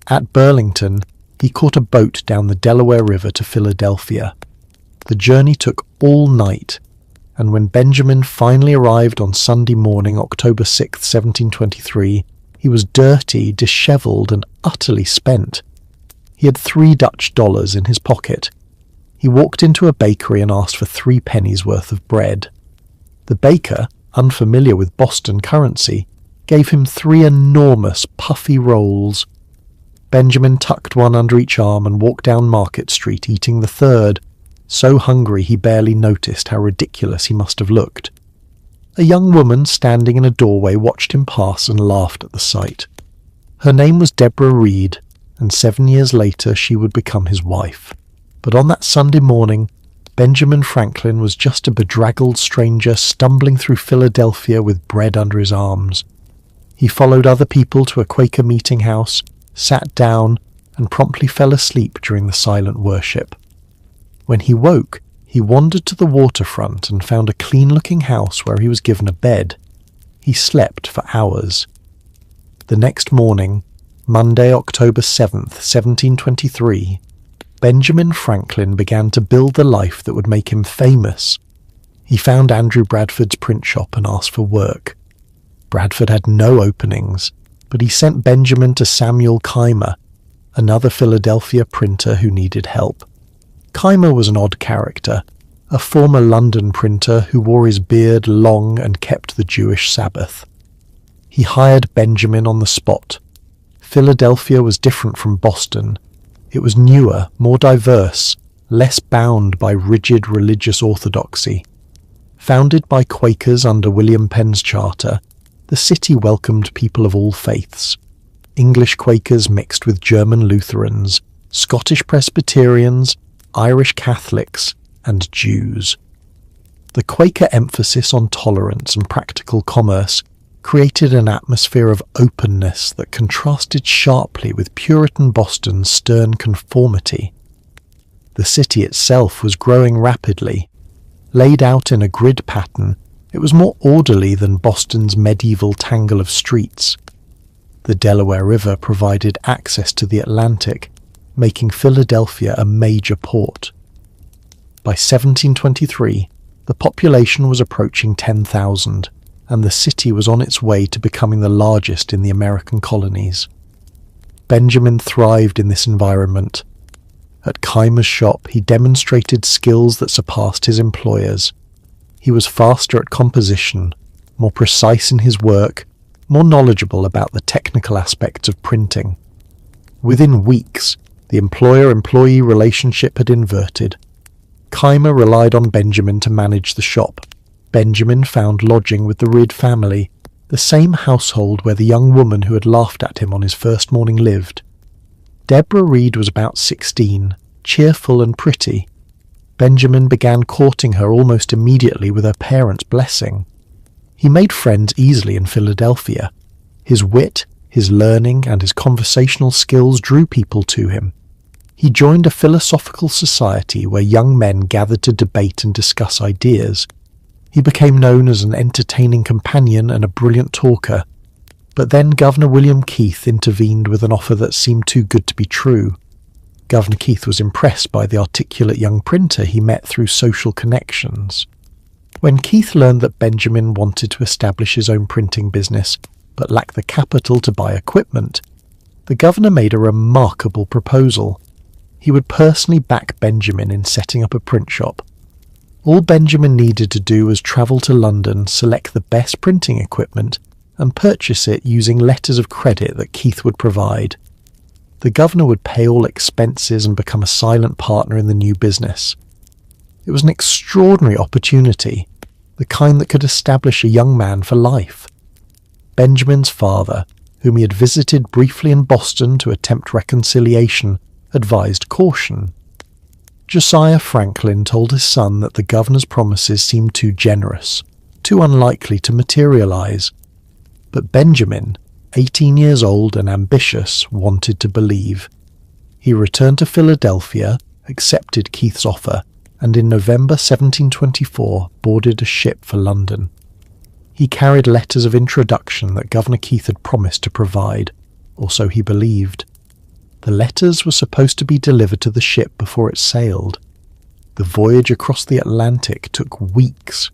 At Burlington, he caught a boat down the Delaware River to Philadelphia. The journey took all night, and when Benjamin finally arrived on Sunday morning, October 6, 1723, he was dirty, dishevelled, and utterly spent. He had $3 in his pocket. He walked into a bakery and asked for 3 pennies worth of bread. The baker, unfamiliar with Boston currency, gave him 3 enormous, puffy rolls. Benjamin tucked one under each arm and walked down Market Street, eating the third, so hungry he barely noticed how ridiculous he must have looked. A young woman standing in a doorway watched him pass and laughed at the sight. Her name was Deborah Reed, and 7 years later she would become his wife. But on that Sunday morning, Benjamin Franklin was just a bedraggled stranger stumbling through Philadelphia with bread under his arms. He followed other people to a Quaker meeting house, sat down, and promptly fell asleep during the silent worship. When he woke, he wandered to the waterfront and found a clean-looking house where he was given a bed. He slept for hours. The next morning, Monday, October 7th, 1723, Benjamin Franklin began to build the life that would make him famous. He found Andrew Bradford's print shop and asked for work. Bradford had no openings, but he sent Benjamin to Samuel Keimer, another Philadelphia printer who needed help. Keimer was an odd character, a former London printer who wore his beard long and kept the Jewish Sabbath. He hired Benjamin on the spot. Philadelphia was different from Boston. It was newer, more diverse, less bound by rigid religious orthodoxy. Founded by Quakers under William Penn's charter, the city welcomed people of all faiths. English Quakers mixed with German Lutherans, Scottish Presbyterians, Irish Catholics, and Jews. The Quaker emphasis on tolerance and practical commerce created an atmosphere of openness that contrasted sharply with Puritan Boston's stern conformity. The city itself was growing rapidly. Laid out in a grid pattern, it was more orderly than Boston's medieval tangle of streets. The Delaware River provided access to the Atlantic, making Philadelphia a major port. By 1723, the population was approaching 10,000, and the city was on its way to becoming the largest in the American colonies. Benjamin thrived in this environment. At Keimer's shop, he demonstrated skills that surpassed his employers. He was faster at composition, more precise in his work, more knowledgeable about the technical aspects of printing. Within weeks, the employer-employee relationship had inverted. Keimer relied on Benjamin to manage the shop. Benjamin found lodging with the Reed family, the same household where the young woman who had laughed at him on his first morning lived. Deborah Reed was about 16, cheerful and pretty. Benjamin began courting her almost immediately with her parents' blessing. He made friends easily in Philadelphia. His wit, his learning, and his conversational skills drew people to him. He joined a philosophical society where young men gathered to debate and discuss ideas. He became known as an entertaining companion and a brilliant talker. But then Governor William Keith intervened with an offer that seemed too good to be true. Governor Keith was impressed by the articulate young printer he met through social connections. When Keith learned that Benjamin wanted to establish his own printing business, but lacked the capital to buy equipment, the governor made a remarkable proposal. He would personally back Benjamin in setting up a print shop. All Benjamin needed to do was travel to London, select the best printing equipment, and purchase it using letters of credit that Keith would provide. The governor would pay all expenses and become a silent partner in the new business. It was an extraordinary opportunity, the kind that could establish a young man for life. Benjamin's father, whom he had visited briefly in Boston to attempt reconciliation, advised caution. Josiah Franklin told his son that the governor's promises seemed too generous. too unlikely to materialize. But Benjamin, 18 years old and ambitious, wanted to believe. He returned to Philadelphia, accepted Keith's offer, and in November 1724 boarded a ship for London. He carried letters of introduction that Governor Keith had promised to provide, or so he believed. The letters were supposed to be delivered to the ship before it sailed. The voyage across the Atlantic took weeks.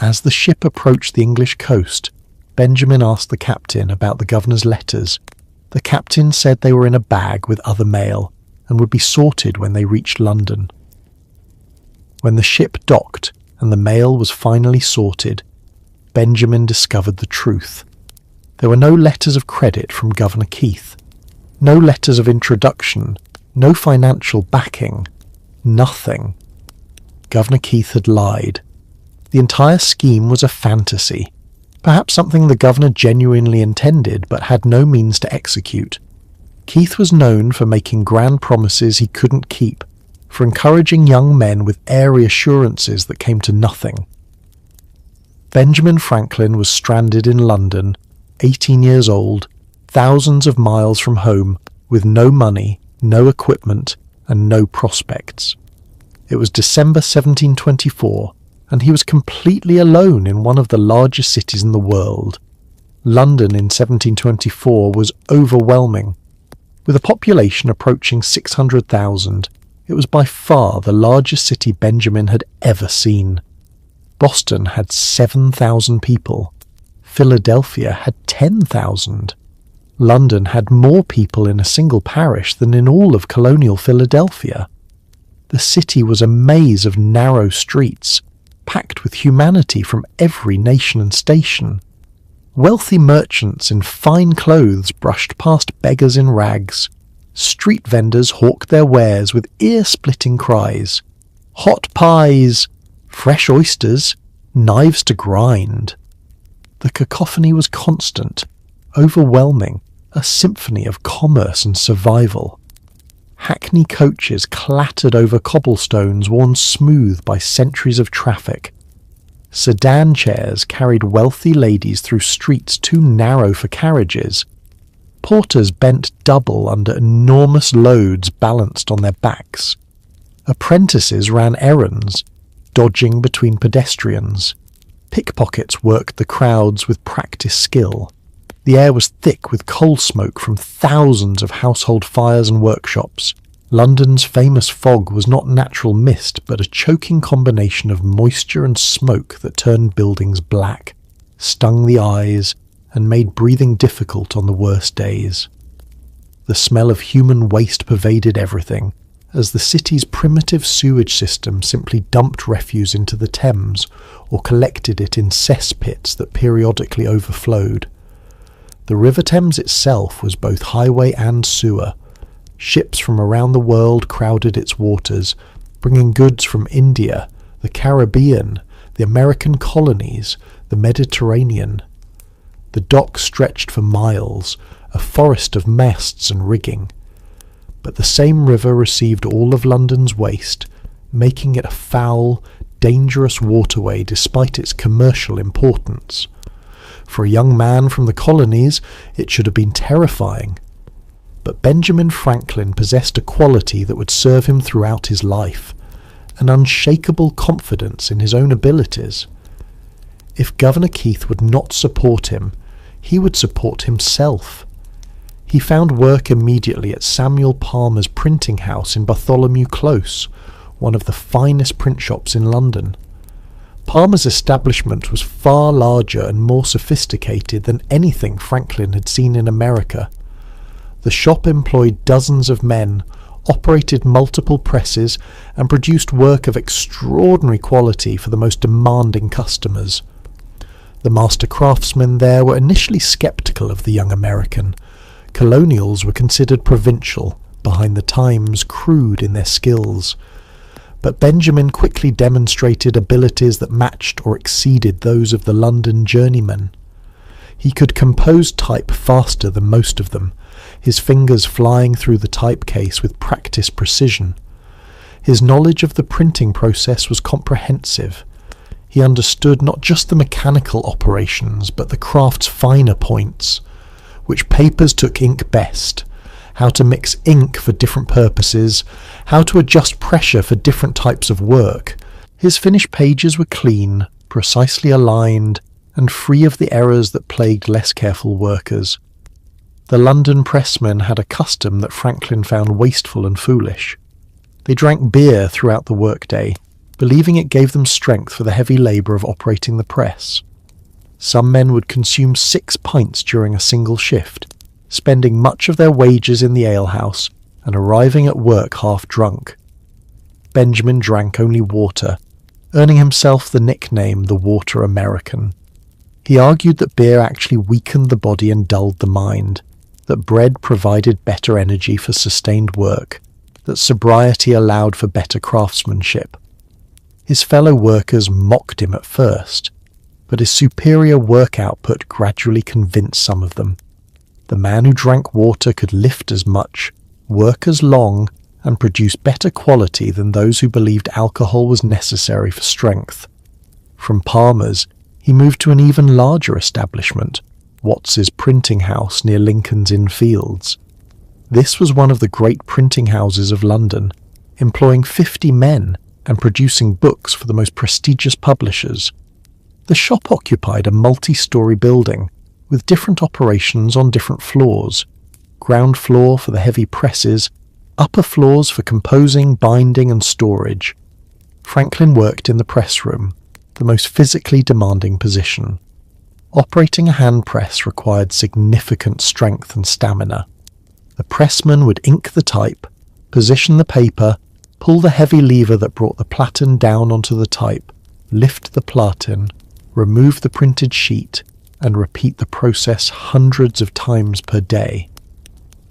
As the ship approached the English coast, Benjamin asked the captain about the governor's letters. The captain said they were in a bag with other mail and would be sorted when they reached London. When the ship docked and the mail was finally sorted, Benjamin discovered the truth. There were no letters of credit from Governor Keith, no letters of introduction, no financial backing, nothing. Governor Keith had lied. The entire scheme was a fantasy, perhaps something the governor genuinely intended but had no means to execute. Keith was known for making grand promises he couldn't keep, for encouraging young men with airy assurances that came to nothing. Benjamin Franklin was stranded in London, 18 years old, thousands of miles from home, with no money, no equipment, and no prospects. It was December 1724, and he was completely alone in one of the largest cities in the world. London in 1724 was overwhelming. With a population approaching 600,000, it was by far the largest city Benjamin had ever seen. Boston had 7,000 people. Philadelphia had 10,000. London had more people in a single parish than in all of colonial Philadelphia. The city was a maze of narrow streets, packed with humanity from every nation and station. Wealthy merchants in fine clothes brushed past beggars in rags. Street vendors hawked their wares with ear-splitting cries. Hot pies! Fresh oysters! Knives to grind! The cacophony was constant, overwhelming, a symphony of commerce and survival. Hackney coaches clattered over cobblestones worn smooth by centuries of traffic. Sedan chairs carried wealthy ladies through streets too narrow for carriages. Porters bent double under enormous loads balanced on their backs. Apprentices ran errands, dodging between pedestrians. Pickpockets worked the crowds with practiced skill. The air was thick with coal smoke from thousands of household fires and workshops. London's famous fog was not natural mist, but a choking combination of moisture and smoke that turned buildings black, stung the eyes, and made breathing difficult on the worst days. The smell of human waste pervaded everything, as the city's primitive sewage system simply dumped refuse into the Thames or collected it in cesspits that periodically overflowed. The River Thames itself was both highway and sewer. Ships from around the world crowded its waters, bringing goods from India, the Caribbean, the American colonies, the Mediterranean. The dock stretched for miles, a forest of masts and rigging. But the same river received all of London's waste, making it a foul, dangerous waterway despite its commercial importance. For a young man from the colonies, it should have been terrifying. But Benjamin Franklin possessed a quality that would serve him throughout his life, an unshakable confidence in his own abilities. If Governor Keith would not support him, he would support himself. He found work immediately at Samuel Palmer's printing house in Bartholomew Close, one of the finest print shops in London. Palmer's establishment was far larger and more sophisticated than anything Franklin had seen in America. The shop employed dozens of men, operated multiple presses, and produced work of extraordinary quality for the most demanding customers. The master craftsmen there were initially sceptical of the young American. Colonials were considered provincial, behind the times, crude in their skills. But Benjamin quickly demonstrated abilities that matched or exceeded those of the London journeyman. He could compose type faster than most of them, his fingers flying through the typecase with practiced precision. His knowledge of the printing process was comprehensive. He He understood not just the mechanical operations, but the craft's finer points: which papers took ink best, how to mix ink for different purposes, how to adjust pressure for different types of work. His finished pages were clean, precisely aligned, and free of the errors that plagued less careful workers. The London pressmen had a custom that Franklin found wasteful and foolish. They drank beer throughout the workday, believing it gave them strength for the heavy labour of operating the press. Some men would consume 6 pints during a single shift, spending much of their wages in the alehouse and arriving at work half drunk. Benjamin drank only water, earning himself the nickname the Water American. He argued that beer actually weakened the body and dulled the mind, that bread provided better energy for sustained work, that sobriety allowed for better craftsmanship. His fellow workers mocked him at first, but his superior work output gradually convinced some of them. The man who drank water could lift as much, work as long, and produce better quality than those who believed alcohol was necessary for strength. From Palmer's, he moved to an even larger establishment, Watts's printing house near Lincoln's Inn Fields. This was one of the great printing houses of London, employing 50 men and producing books for the most prestigious publishers. The shop occupied a multi-storey building, with different operations on different floors: ground floor for the heavy presses, upper floors for composing, binding and storage. Franklin worked in the press room, the most physically demanding position. Operating a hand press required significant strength and stamina. The pressman would ink the type, position the paper, pull the heavy lever that brought the platen down onto the type, lift the platen, remove the printed sheet, and repeat the process hundreds of times per day.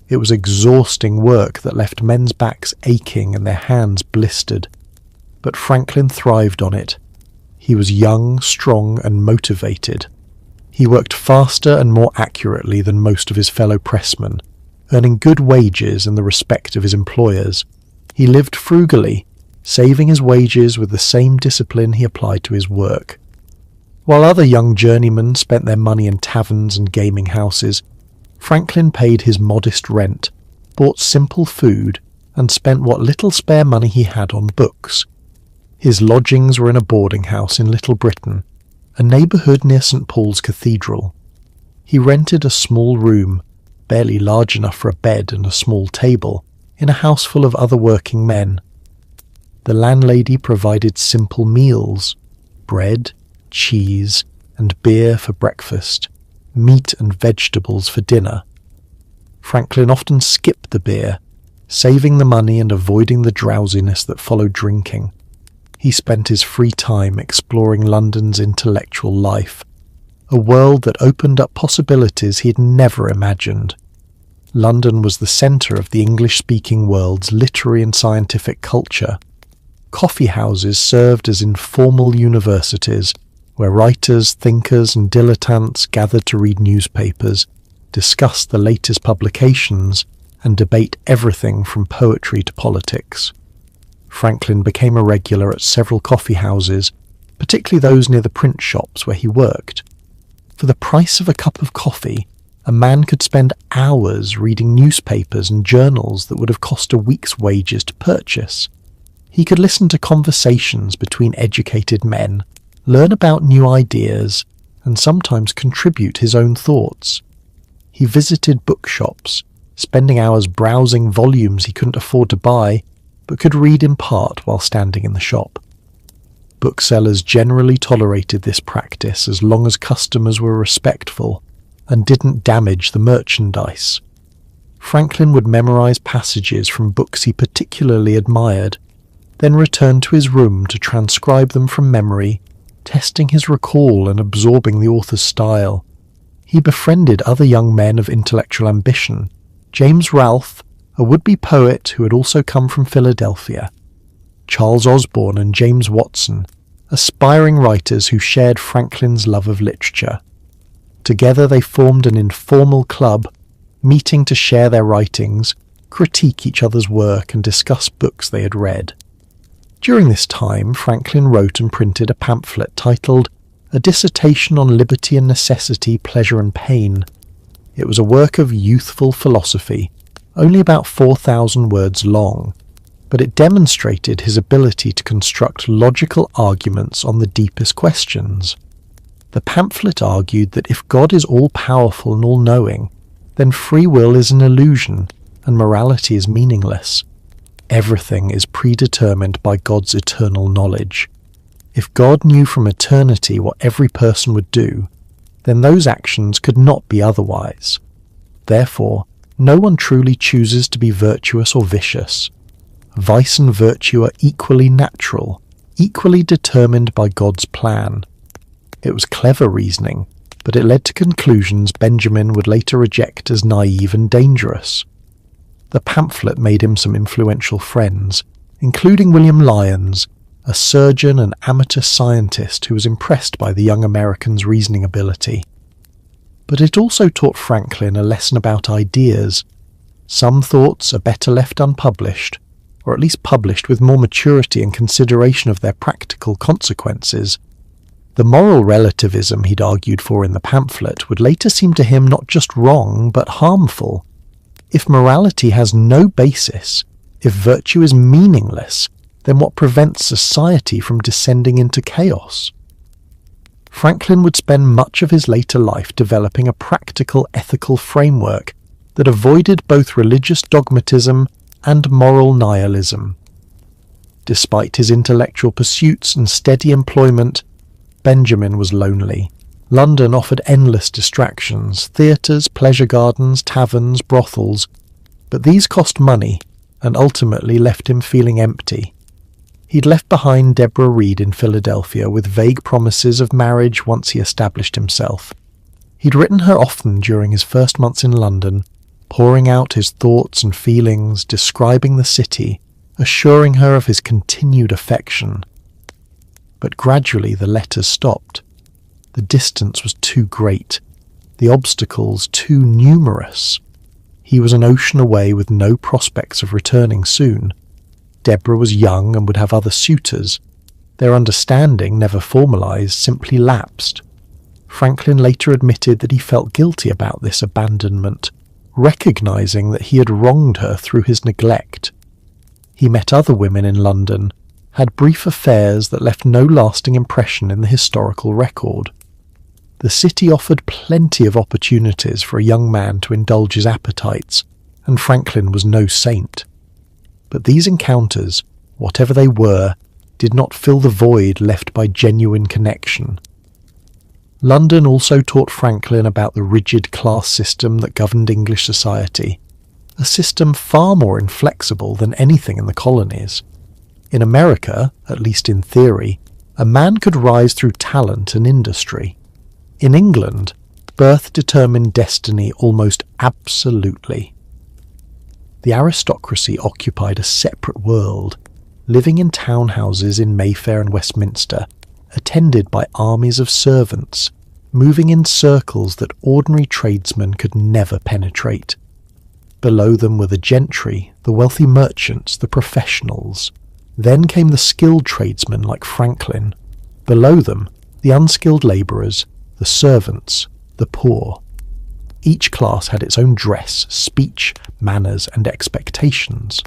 It was exhausting work that left men's backs aching and their hands blistered. But Franklin thrived on it. He was young, strong, and motivated. He worked faster and more accurately than most of his fellow pressmen, earning good wages and the respect of his employers. He lived frugally, saving his wages with the same discipline he applied to his work. While other young journeymen spent their money in taverns and gaming houses, Franklin paid his modest rent, bought simple food, and spent what little spare money he had on books. His lodgings were in a boarding house in Little Britain, a neighbourhood near St. Paul's Cathedral. He rented a small room, barely large enough for a bed and a small table, in a house full of other working men. The landlady provided simple meals: bread, cheese, and beer for breakfast, meat and vegetables for dinner. Franklin often skipped the beer, saving the money and avoiding the drowsiness that followed drinking. He spent his free time exploring London's intellectual life, a world that opened up possibilities he had never imagined. London was the centre of the English-speaking world's literary and scientific culture. Coffee houses served as informal universities, where writers, thinkers and dilettantes gathered to read newspapers, discuss the latest publications, and debate everything from poetry to politics. Franklin became a regular at several coffee houses, particularly those near the print shops where he worked. For the price of a cup of coffee, a man could spend hours reading newspapers and journals that would have cost a week's wages to purchase. He could listen to conversations between educated men, learn about new ideas, and sometimes contribute his own thoughts. He visited bookshops, spending hours browsing volumes he couldn't afford to buy, but could read in part while standing in the shop. Booksellers generally tolerated this practice as long as customers were respectful and didn't damage the merchandise. Franklin would memorize passages from books he particularly admired, then return to his room to transcribe them from memory, testing his recall and absorbing the author's style. He befriended other young men of intellectual ambition: James Ralph, a would-be poet who had also come from Philadelphia; Charles Osborne and James Watson, aspiring writers who shared Franklin's love of literature. Together they formed an informal club, meeting to share their writings, critique each other's work and discuss books they had read. During this time, Franklin wrote and printed a pamphlet titled A Dissertation on Liberty and Necessity, Pleasure and Pain. It was a work of youthful philosophy, only about 4,000 words long, but it demonstrated his ability to construct logical arguments on the deepest questions. The pamphlet argued that if God is all-powerful and all-knowing, then free will is an illusion and morality is meaningless. Everything is predetermined by God's eternal knowledge. If God knew from eternity what every person would do, then those actions could not be otherwise. Therefore, no one truly chooses to be virtuous or vicious. Vice and virtue are equally natural, equally determined by God's plan. It was clever reasoning, but it led to conclusions Benjamin would later reject as naive and dangerous. The pamphlet made him some influential friends, including William Lyons, a surgeon and amateur scientist who was impressed by the young American's reasoning ability. But it also taught Franklin a lesson about ideas. Some thoughts are better left unpublished, or at least published with more maturity and consideration of their practical consequences. The moral relativism he'd argued for in the pamphlet would later seem to him not just wrong, but harmful. If morality has no basis, if virtue is meaningless, then what prevents society from descending into chaos? Franklin would spend much of his later life developing a practical ethical framework that avoided both religious dogmatism and moral nihilism. Despite his intellectual pursuits and steady employment, Benjamin was lonely. London offered endless distractions, theatres, pleasure gardens, taverns, brothels, but these cost money and ultimately left him feeling empty. He'd left behind Deborah Reed in Philadelphia with vague promises of marriage once he established himself. He'd written her often during his first months in London, pouring out his thoughts and feelings, describing the city, assuring her of his continued affection. But gradually the letters stopped. The distance was too great, the obstacles too numerous. He was an ocean away with no prospects of returning soon. Deborah was young and would have other suitors. Their understanding, never formalized, simply lapsed. Franklin later admitted that he felt guilty about this abandonment, recognizing that he had wronged her through his neglect. He met other women in London, had brief affairs that left no lasting impression in the historical record. The city offered plenty of opportunities for a young man to indulge his appetites, and Franklin was no saint. But these encounters, whatever they were, did not fill the void left by genuine connection. London also taught Franklin about the rigid class system that governed English society, a system far more inflexible than anything in the colonies. In America, at least in theory, a man could rise through talent and industry. In England, birth determined destiny almost absolutely. The aristocracy occupied a separate world, living in townhouses in Mayfair and Westminster, attended by armies of servants, moving in circles that ordinary tradesmen could never penetrate. Below them were the gentry, the wealthy merchants, the professionals. Then came the skilled tradesmen like Franklin. Below them, the unskilled labourers, the servants, the poor. Each class had its own dress, speech, manners, and expectations.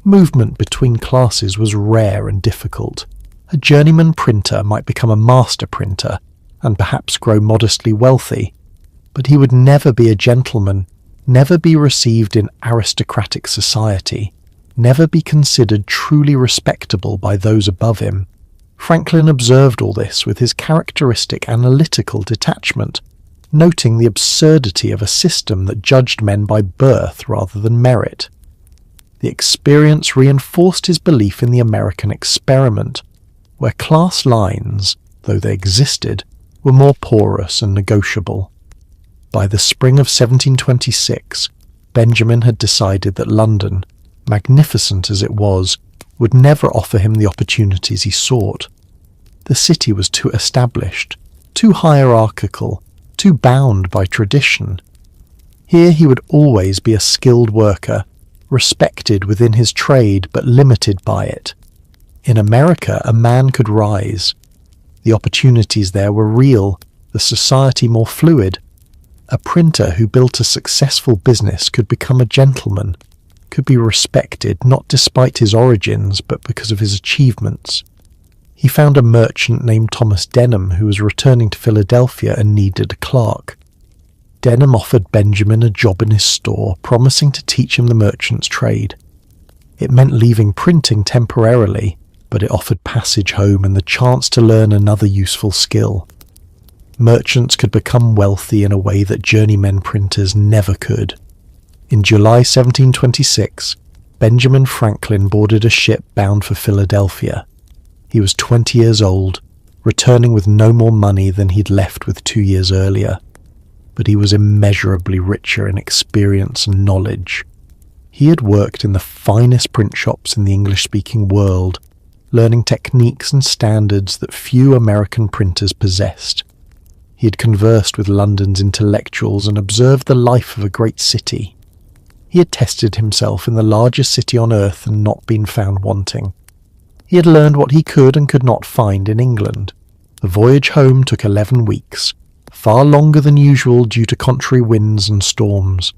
Movement between classes was rare and difficult. A journeyman printer might become a master printer, and perhaps grow modestly wealthy, but he would never be a gentleman, never be received in aristocratic society, never be considered truly respectable by those above him. Franklin observed all this with his characteristic analytical detachment, noting the absurdity of a system that judged men by birth rather than merit. The experience reinforced his belief in the American experiment, where class lines, though they existed, were more porous and negotiable. By the spring of 1726, Benjamin had decided that London, magnificent as it was, would never offer him the opportunities he sought. The city was too established, too hierarchical, too bound by tradition. Here he would always be a skilled worker, respected within his trade but limited by it. In America, a man could rise. The opportunities there were real, the society more fluid. A printer who built a successful business could become a gentleman, could be respected not despite his origins but because of his achievements. He found a merchant named Thomas Denham who was returning to Philadelphia and needed a clerk. Denham offered Benjamin a job in his store, promising to teach him the merchant's trade. It meant leaving printing temporarily, but it offered passage home and the chance to learn another useful skill. Merchants could become wealthy in a way that journeymen printers never could. In July 1726, Benjamin Franklin boarded a ship bound for Philadelphia. He was 20 years old, returning with no more money than he'd left with 2 years earlier. But he was immeasurably richer in experience and knowledge. He had worked in the finest print shops in the English-speaking world, learning techniques and standards that few American printers possessed. He had conversed with London's intellectuals and observed the life of a great city. He had tested himself in the largest city on earth and not been found wanting. He had learned what he could and could not find in England. The voyage home took 11 weeks, far longer than usual due to contrary winds and storms.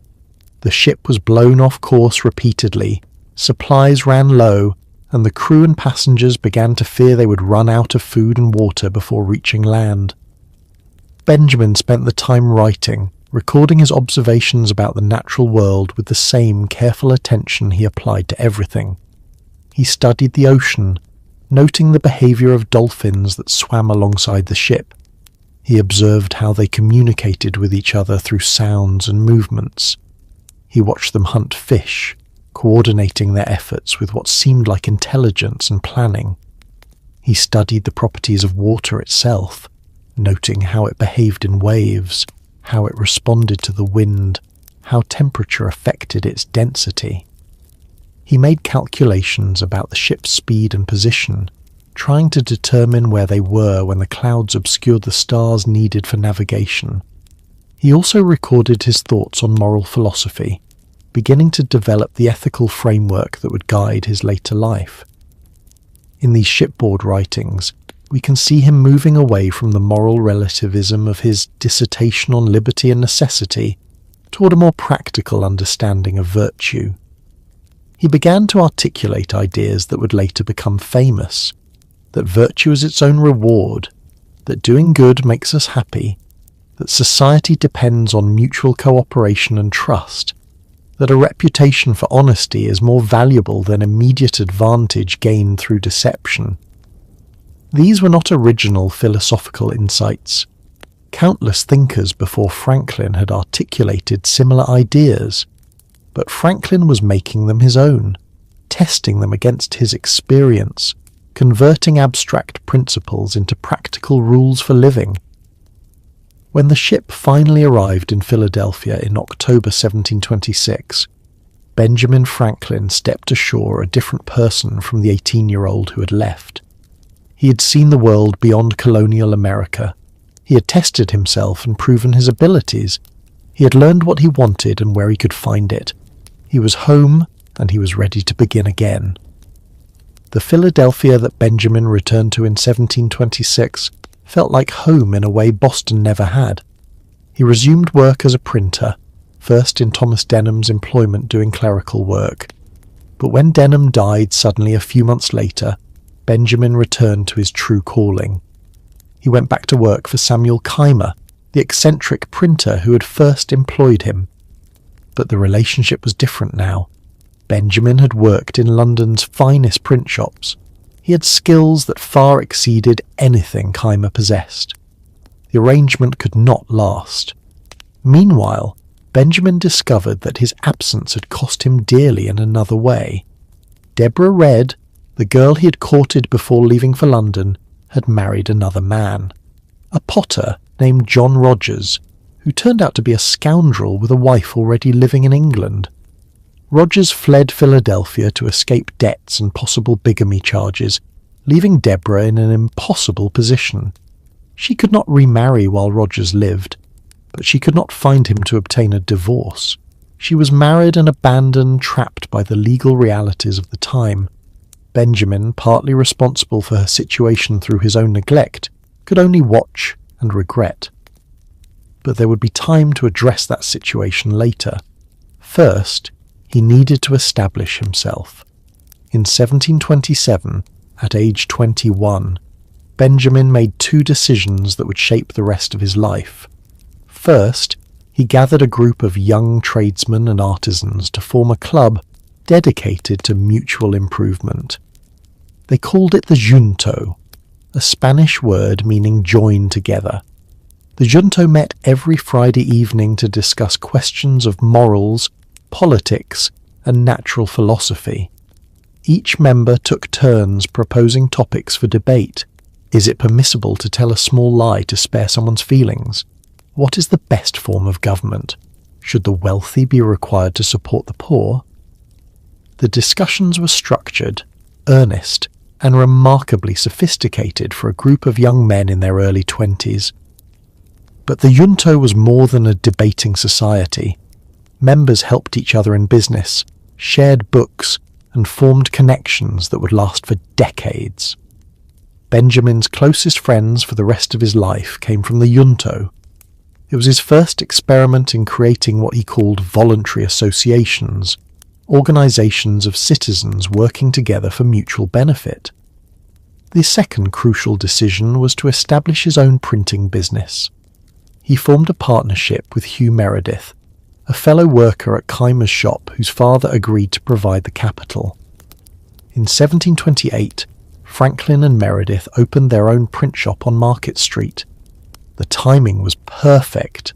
The ship was blown off course repeatedly, supplies ran low, and the crew and passengers began to fear they would run out of food and water before reaching land. Benjamin spent the time writing, recording his observations about the natural world with the same careful attention he applied to everything. He studied the ocean, noting the behavior of dolphins that swam alongside the ship. He observed how they communicated with each other through sounds and movements. He watched them hunt fish, coordinating their efforts with what seemed like intelligence and planning. He studied the properties of water itself, noting how it behaved in waves, how it responded to the wind, how temperature affected its density. He made calculations about the ship's speed and position, trying to determine where they were when the clouds obscured the stars needed for navigation. He also recorded his thoughts on moral philosophy, beginning to develop the ethical framework that would guide his later life. In these shipboard writings, we can see him moving away from the moral relativism of his dissertation on liberty and necessity toward a more practical understanding of virtue. He began to articulate ideas that would later become famous, that virtue is its own reward, that doing good makes us happy, that society depends on mutual cooperation and trust, that a reputation for honesty is more valuable than immediate advantage gained through deception. These were not original philosophical insights. Countless thinkers before Franklin had articulated similar ideas, but Franklin was making them his own, testing them against his experience, converting abstract principles into practical rules for living. When the ship finally arrived in Philadelphia in October 1726, Benjamin Franklin stepped ashore a different person from the 18-year-old who had left. He had seen the world beyond colonial America. He had tested himself and proven his abilities. He had learned what he wanted and where he could find it. He was home, and he was ready to begin again. The Philadelphia that Benjamin returned to in 1726 felt like home in a way Boston never had. He resumed work as a printer, first in Thomas Denham's employment doing clerical work. But when Denham died suddenly a few months later, Benjamin returned to his true calling. He went back to work for Samuel Keimer, the eccentric printer who had first employed him. But the relationship was different now. Benjamin had worked in London's finest print shops. He had skills that far exceeded anything Keimer possessed. The arrangement could not last. Meanwhile, Benjamin discovered that his absence had cost him dearly in another way. Deborah Redd, the girl he had courted before leaving for London, had married another man, a potter named John Rogers, who turned out to be a scoundrel with a wife already living in England. Rogers fled Philadelphia to escape debts and possible bigamy charges, leaving Deborah in an impossible position. She could not remarry while Rogers lived, but she could not find him to obtain a divorce. She was married and abandoned, trapped by the legal realities of the time. Benjamin, partly responsible for her situation through his own neglect, could only watch and regret. But there would be time to address that situation later. First, he needed to establish himself. In 1727, at age 21, Benjamin made two decisions that would shape the rest of his life. First, he gathered a group of young tradesmen and artisans to form a club dedicated to mutual improvement. They called it the Junto, a Spanish word meaning join together. The Junto met every Friday evening to discuss questions of morals, politics, and natural philosophy. Each member took turns proposing topics for debate. Is it permissible to tell a small lie to spare someone's feelings? What is the best form of government? Should the wealthy be required to support the poor? The discussions were structured, earnest, and remarkably sophisticated for a group of young men in their early 20s. But the Junto was more than a debating society. Members helped each other in business, shared books, and formed connections that would last for decades. Benjamin's closest friends for the rest of his life came from the Junto. It was his first experiment in creating what he called voluntary associations, organizations of citizens working together for mutual benefit. The second crucial decision was to establish his own printing business. He formed a partnership with Hugh Meredith, a fellow worker at Keimer's shop whose father agreed to provide the capital. In 1728, Franklin and Meredith opened their own print shop on Market Street. The timing was perfect.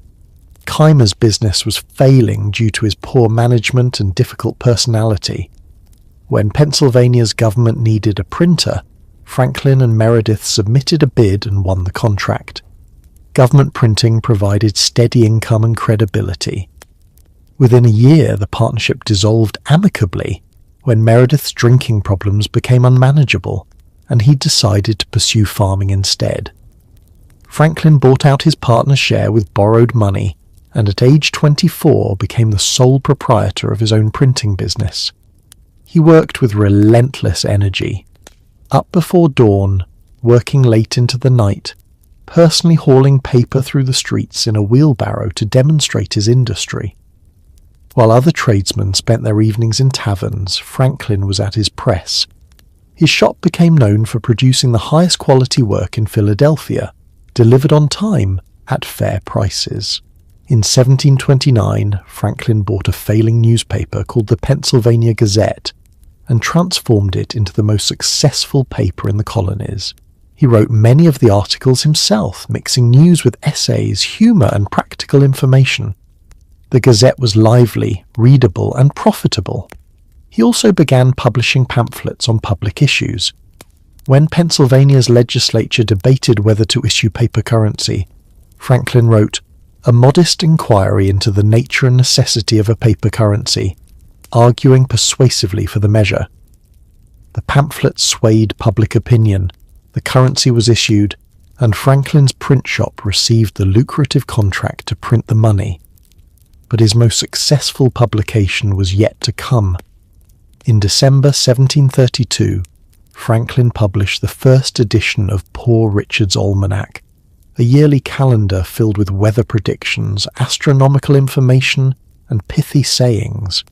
Keimer's business was failing due to his poor management and difficult personality. When Pennsylvania's government needed a printer, Franklin and Meredith submitted a bid and won the contract. Government printing provided steady income and credibility. Within a year, the partnership dissolved amicably when Meredith's drinking problems became unmanageable, and he decided to pursue farming instead. Franklin bought out his partner's share with borrowed money, and at age 24 became the sole proprietor of his own printing business. He worked with relentless energy, up before dawn, working late into the night, personally hauling paper through the streets in a wheelbarrow to demonstrate his industry. While other tradesmen spent their evenings in taverns, Franklin was at his press. His shop became known for producing the highest quality work in Philadelphia, delivered on time at fair prices. In 1729, Franklin bought a failing newspaper called the Pennsylvania Gazette and transformed it into the most successful paper in the colonies. He wrote many of the articles himself, mixing news with essays, humor, and practical information. The Gazette was lively, readable, and profitable. He also began publishing pamphlets on public issues. When Pennsylvania's legislature debated whether to issue paper currency, Franklin wrote, "A modest inquiry into the nature and necessity of a paper currency," arguing persuasively for the measure. The pamphlet swayed public opinion, the currency was issued, and Franklin's print shop received the lucrative contract to print the money. But his most successful publication was yet to come. In December 1732, Franklin published the first edition of Poor Richard's Almanac, a yearly calendar filled with weather predictions, astronomical information, and pithy sayings.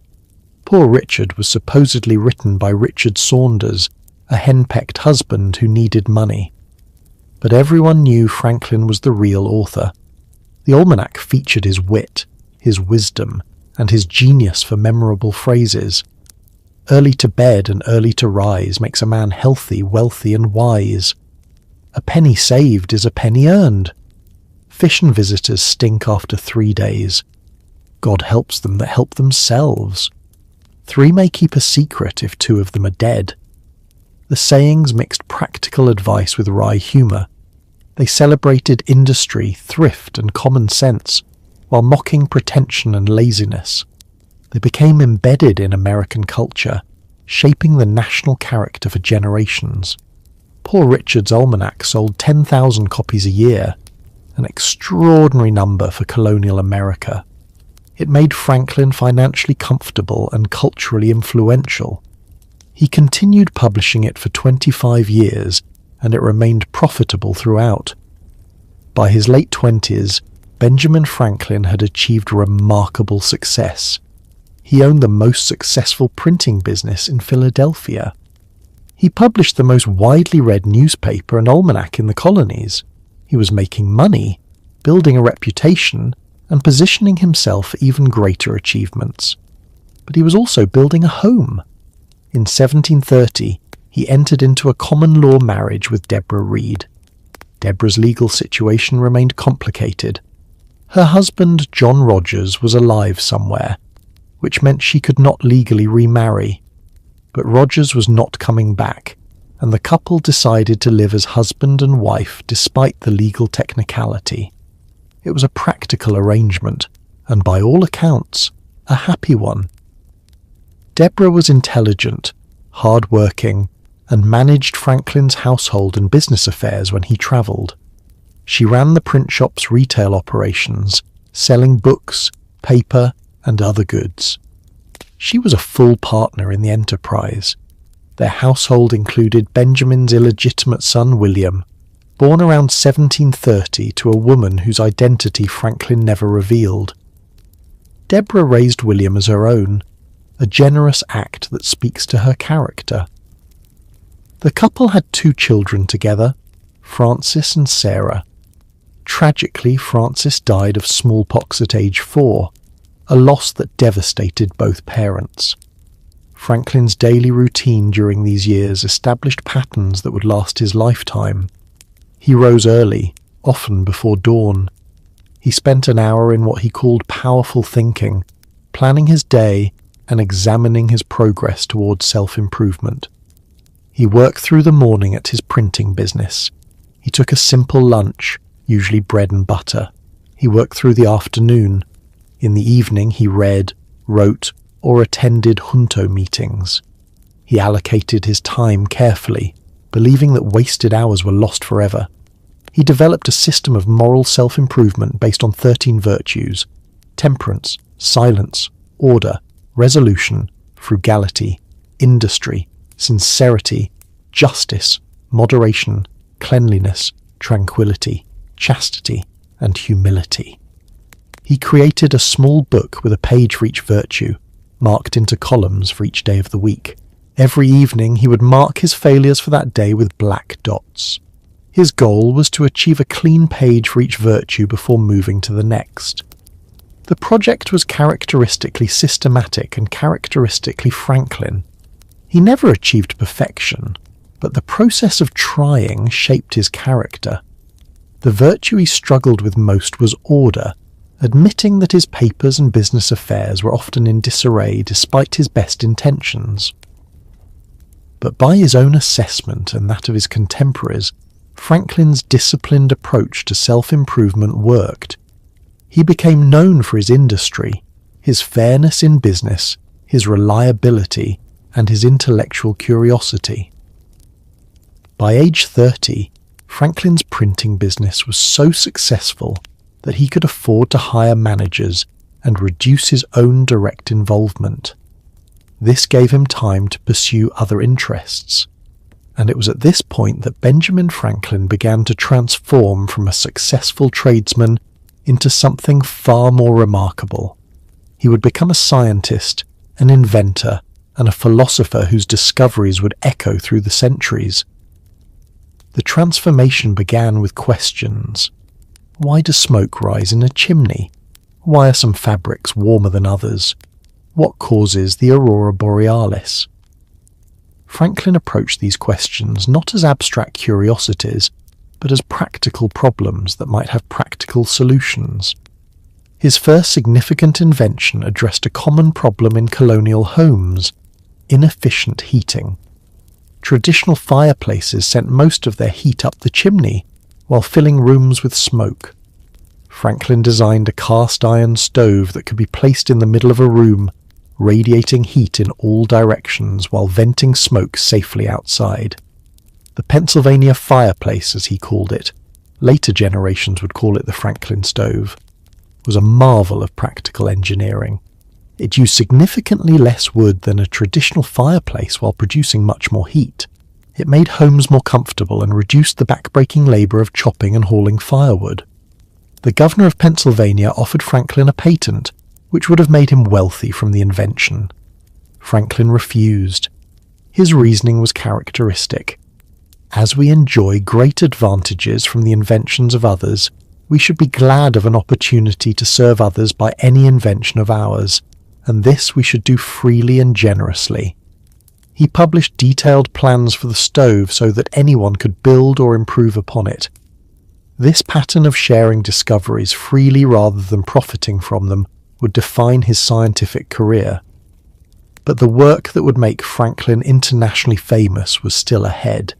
Poor Richard was supposedly written by Richard Saunders, a henpecked husband who needed money. But everyone knew Franklin was the real author. The almanac featured his wit, his wisdom, and his genius for memorable phrases. Early to bed and early to rise makes a man healthy, wealthy, and wise. A penny saved is a penny earned. Fish and visitors stink after 3 days. God helps them that help themselves. 3 may keep a secret if 2 of them are dead. The sayings mixed practical advice with wry humor. They celebrated industry, thrift, and common sense, while mocking pretension and laziness. They became embedded in American culture, shaping the national character for generations. Poor Richard's Almanac sold 10,000 copies a year, an extraordinary number for colonial America. It made Franklin financially comfortable and culturally influential. He continued publishing it for 25 years, and it remained profitable throughout. By his late 20s, Benjamin Franklin had achieved remarkable success. He owned the most successful printing business in Philadelphia. He published the most widely read newspaper and almanac in the colonies. He was making money, building a reputation, and positioning himself for even greater achievements. But he was also building a home. In 1730, he entered into a common law marriage with Deborah Reed. Deborah's legal situation remained complicated. Her husband, John Rogers, was alive somewhere, which meant she could not legally remarry. But Rogers was not coming back, and the couple decided to live as husband and wife despite the legal technicality. It was a practical arrangement, and by all accounts, a happy one. Deborah was intelligent, hard-working, and managed Franklin's household and business affairs when he travelled. She ran the print shop's retail operations, selling books, paper, and other goods. She was a full partner in the enterprise. Their household included Benjamin's illegitimate son William, born around 1730 to a woman whose identity Franklin never revealed. Deborah raised William as her own, a generous act that speaks to her character. The couple had 2 children together, Francis and Sarah. Tragically, Francis died of smallpox at age 4, a loss that devastated both parents. Franklin's daily routine during these years established patterns that would last his lifetime. He rose early, often before dawn. He spent an hour in what he called powerful thinking, planning his day and examining his progress towards self-improvement. He worked through the morning at his printing business. He took a simple lunch, usually bread and butter. He worked through the afternoon. In the evening he read, wrote, or attended junto meetings. He allocated his time carefully, believing that wasted hours were lost forever. He developed a system of moral self-improvement based on 13 virtues: temperance, silence, order, resolution, frugality, industry, sincerity, justice, moderation, cleanliness, tranquility, chastity, and humility. He created a small book with a page for each virtue, marked into columns for each day of the week. Every evening he would mark his failures for that day with black dots. His goal was to achieve a clean page for each virtue before moving to the next. The project was characteristically systematic and characteristically Franklin. He never achieved perfection, but the process of trying shaped his character. The virtue he struggled with most was order, admitting that his papers and business affairs were often in disarray despite his best intentions. But by his own assessment and that of his contemporaries, Franklin's disciplined approach to self-improvement worked. He became known for his industry, his fairness in business, his reliability, and his intellectual curiosity. By age 30, Franklin's printing business was so successful that he could afford to hire managers and reduce his own direct involvement. This gave him time to pursue other interests, and it was at this point that Benjamin Franklin began to transform from a successful tradesman into something far more remarkable. He would become a scientist, an inventor, and a philosopher whose discoveries would echo through the centuries. The transformation began with questions. Why does smoke rise in a chimney? Why are some fabrics warmer than others? What causes the aurora borealis? Franklin approached these questions not as abstract curiosities, but as practical problems that might have practical solutions. His first significant invention addressed a common problem in colonial homes: inefficient heating. Traditional fireplaces sent most of their heat up the chimney, while filling rooms with smoke. Franklin designed a cast-iron stove that could be placed in the middle of a room, radiating heat in all directions while venting smoke safely outside. The Pennsylvania fireplace, as he called it, later generations would call it the Franklin stove, was a marvel of practical engineering. It used significantly less wood than a traditional fireplace while producing much more heat. It made homes more comfortable and reduced the backbreaking labour of chopping and hauling firewood. The governor of Pennsylvania offered Franklin a patent, which would have made him wealthy from the invention. Franklin refused. His reasoning was characteristic. As we enjoy great advantages from the inventions of others, we should be glad of an opportunity to serve others by any invention of ours, and this we should do freely and generously. He published detailed plans for the stove so that anyone could build or improve upon it. This pattern of sharing discoveries freely rather than profiting from them would define his scientific career. But the work that would make Franklin internationally famous was still ahead.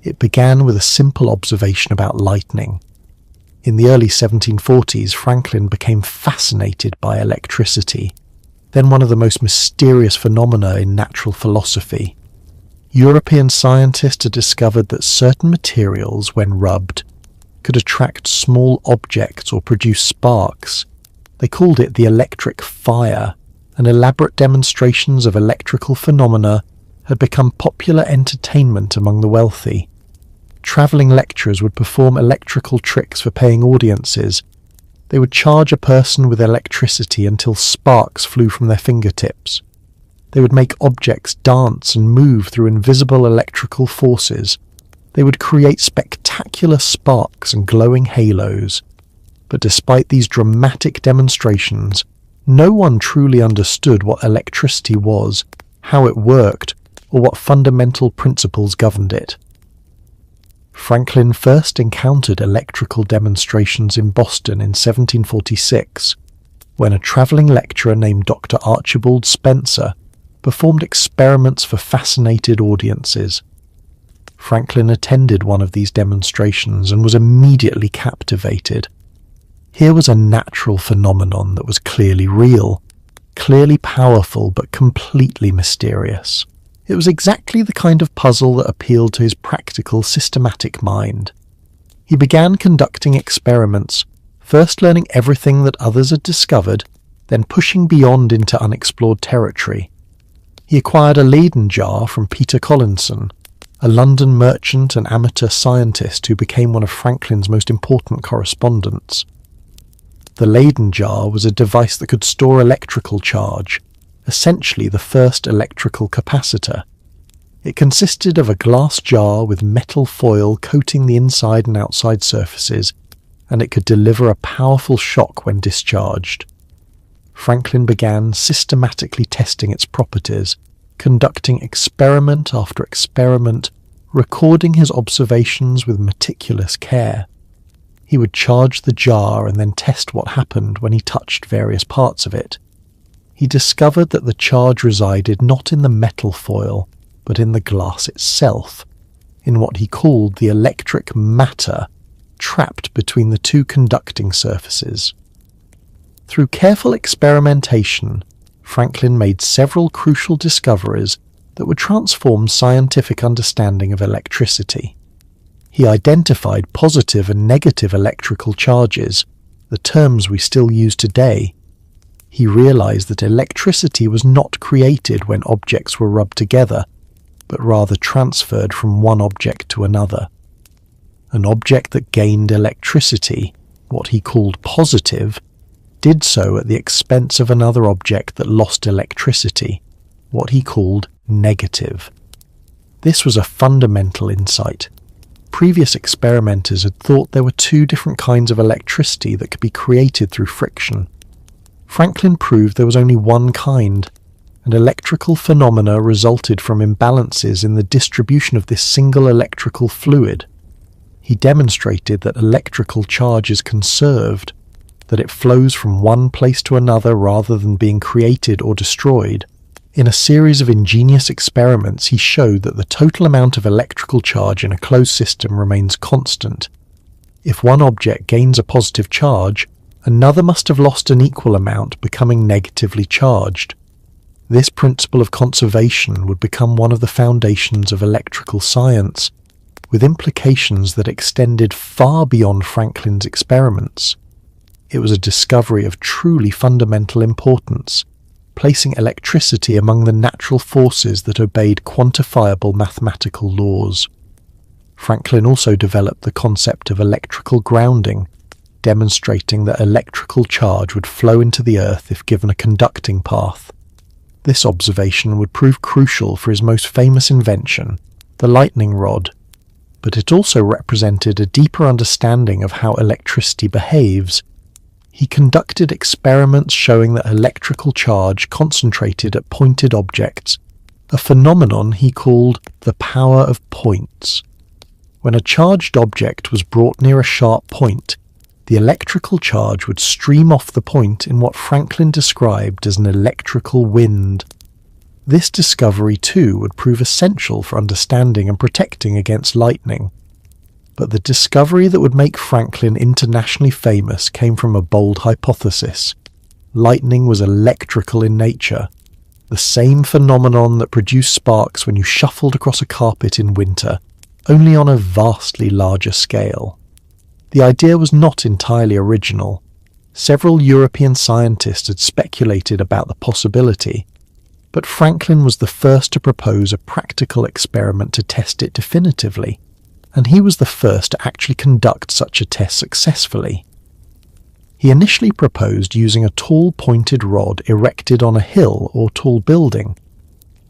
It began with a simple observation about lightning. In the early 1740s, Franklin became fascinated by electricity, then one of the most mysterious phenomena in natural philosophy. European scientists had discovered that certain materials, when rubbed, could attract small objects or produce sparks. They called it the electric fire, and elaborate demonstrations of electrical phenomena had become popular entertainment among the wealthy. Travelling lecturers would perform electrical tricks for paying audiences. They would charge a person with electricity until sparks flew from their fingertips. They would make objects dance and move through invisible electrical forces. They would create spectacular sparks and glowing halos. But despite these dramatic demonstrations, no one truly understood what electricity was, how it worked, or what fundamental principles governed it. Franklin first encountered electrical demonstrations in Boston in 1746, when a travelling lecturer named Dr. Archibald Spencer performed experiments for fascinated audiences. Franklin attended one of these demonstrations and was immediately captivated. Here was a natural phenomenon that was clearly real, clearly powerful but completely mysterious. It was exactly the kind of puzzle that appealed to his practical, systematic mind. He began conducting experiments, first learning everything that others had discovered, then pushing beyond into unexplored territory. He acquired a Leyden jar from Peter Collinson, a London merchant and amateur scientist who became one of Franklin's most important correspondents. The Leyden jar was a device that could store electrical charge, essentially the first electrical capacitor. It consisted of a glass jar with metal foil coating the inside and outside surfaces, and it could deliver a powerful shock when discharged. Franklin began systematically testing its properties, conducting experiment after experiment, recording his observations with meticulous care. He would charge the jar and then test what happened when he touched various parts of it. He discovered that the charge resided not in the metal foil, but in the glass itself, in what he called the electric matter trapped between the two conducting surfaces. Through careful experimentation, Franklin made several crucial discoveries that would transform scientific understanding of electricity. He identified positive and negative electrical charges, the terms we still use today. He realized that electricity was not created when objects were rubbed together, but rather transferred from one object to another. An object that gained electricity, what he called positive, did so at the expense of another object that lost electricity, what he called negative. This was a fundamental insight. Previous experimenters had thought there were two different kinds of electricity that could be created through friction. Franklin proved there was only one kind, and electrical phenomena resulted from imbalances in the distribution of this single electrical fluid. He demonstrated that electrical charge is conserved, that it flows from one place to another rather than being created or destroyed. In a series of ingenious experiments, he showed that the total amount of electrical charge in a closed system remains constant. If one object gains a positive charge, another must have lost an equal amount, becoming negatively charged. This principle of conservation would become one of the foundations of electrical science, with implications that extended far beyond Franklin's experiments. It was a discovery of truly fundamental importance, placing electricity among the natural forces that obeyed quantifiable mathematical laws. Franklin also developed the concept of electrical grounding, demonstrating that electrical charge would flow into the earth if given a conducting path. This observation would prove crucial for his most famous invention, the lightning rod, but it also represented a deeper understanding of how electricity behaves. He conducted experiments showing that electrical charge concentrated at pointed objects, a phenomenon he called the power of points. When a charged object was brought near a sharp point, the electrical charge would stream off the point in what Franklin described as an electrical wind. This discovery, too, would prove essential for understanding and protecting against lightning. But the discovery that would make Franklin internationally famous came from a bold hypothesis. Lightning was electrical in nature, the same phenomenon that produced sparks when you shuffled across a carpet in winter, only on a vastly larger scale. The idea was not entirely original. Several European scientists had speculated about the possibility, but Franklin was the first to propose a practical experiment to test it definitively, and he was the first to actually conduct such a test successfully. He initially proposed using a tall pointed rod erected on a hill or tall building.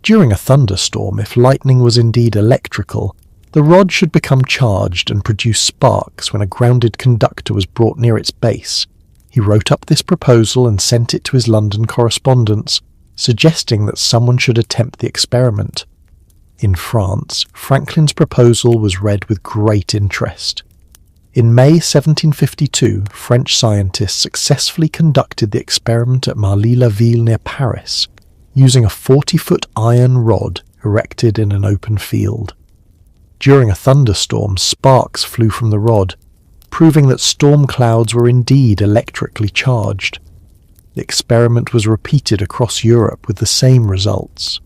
During a thunderstorm, if lightning was indeed electrical, the rod should become charged and produce sparks when a grounded conductor was brought near its base. He wrote up this proposal and sent it to his London correspondents, suggesting that someone should attempt the experiment. In France, Franklin's proposal was read with great interest. In May 1752, French scientists successfully conducted the experiment at Marly-la-Ville near Paris, using a 40-foot iron rod erected in an open field. During a thunderstorm, sparks flew from the rod, proving that storm clouds were indeed electrically charged. The experiment was repeated across Europe with the same results.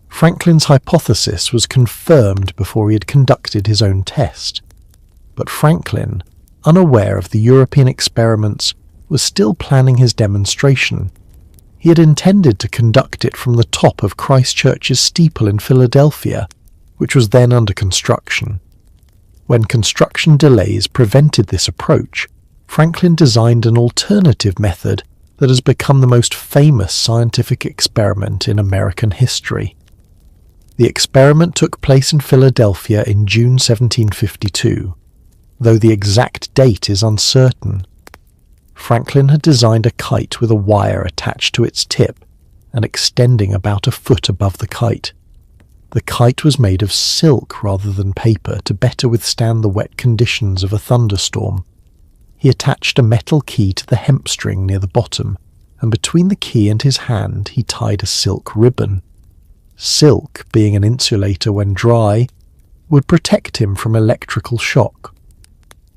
Franklin's hypothesis was confirmed before he had conducted his own test. But Franklin, unaware of the European experiments, was still planning his demonstration. He had intended to conduct it from the top of Christ Church's steeple in Philadelphia, which was then under construction. When construction delays prevented this approach, Franklin designed an alternative method that has become the most famous scientific experiment in American history. The experiment took place in Philadelphia in June 1752, though the exact date is uncertain. Franklin had designed a kite with a wire attached to its tip and extending about a foot above the kite. The kite was made of silk rather than paper to better withstand the wet conditions of a thunderstorm. He attached a metal key to the hemp string near the bottom, and between the key and his hand he tied a silk ribbon. Silk, being an insulator when dry, would protect him from electrical shock.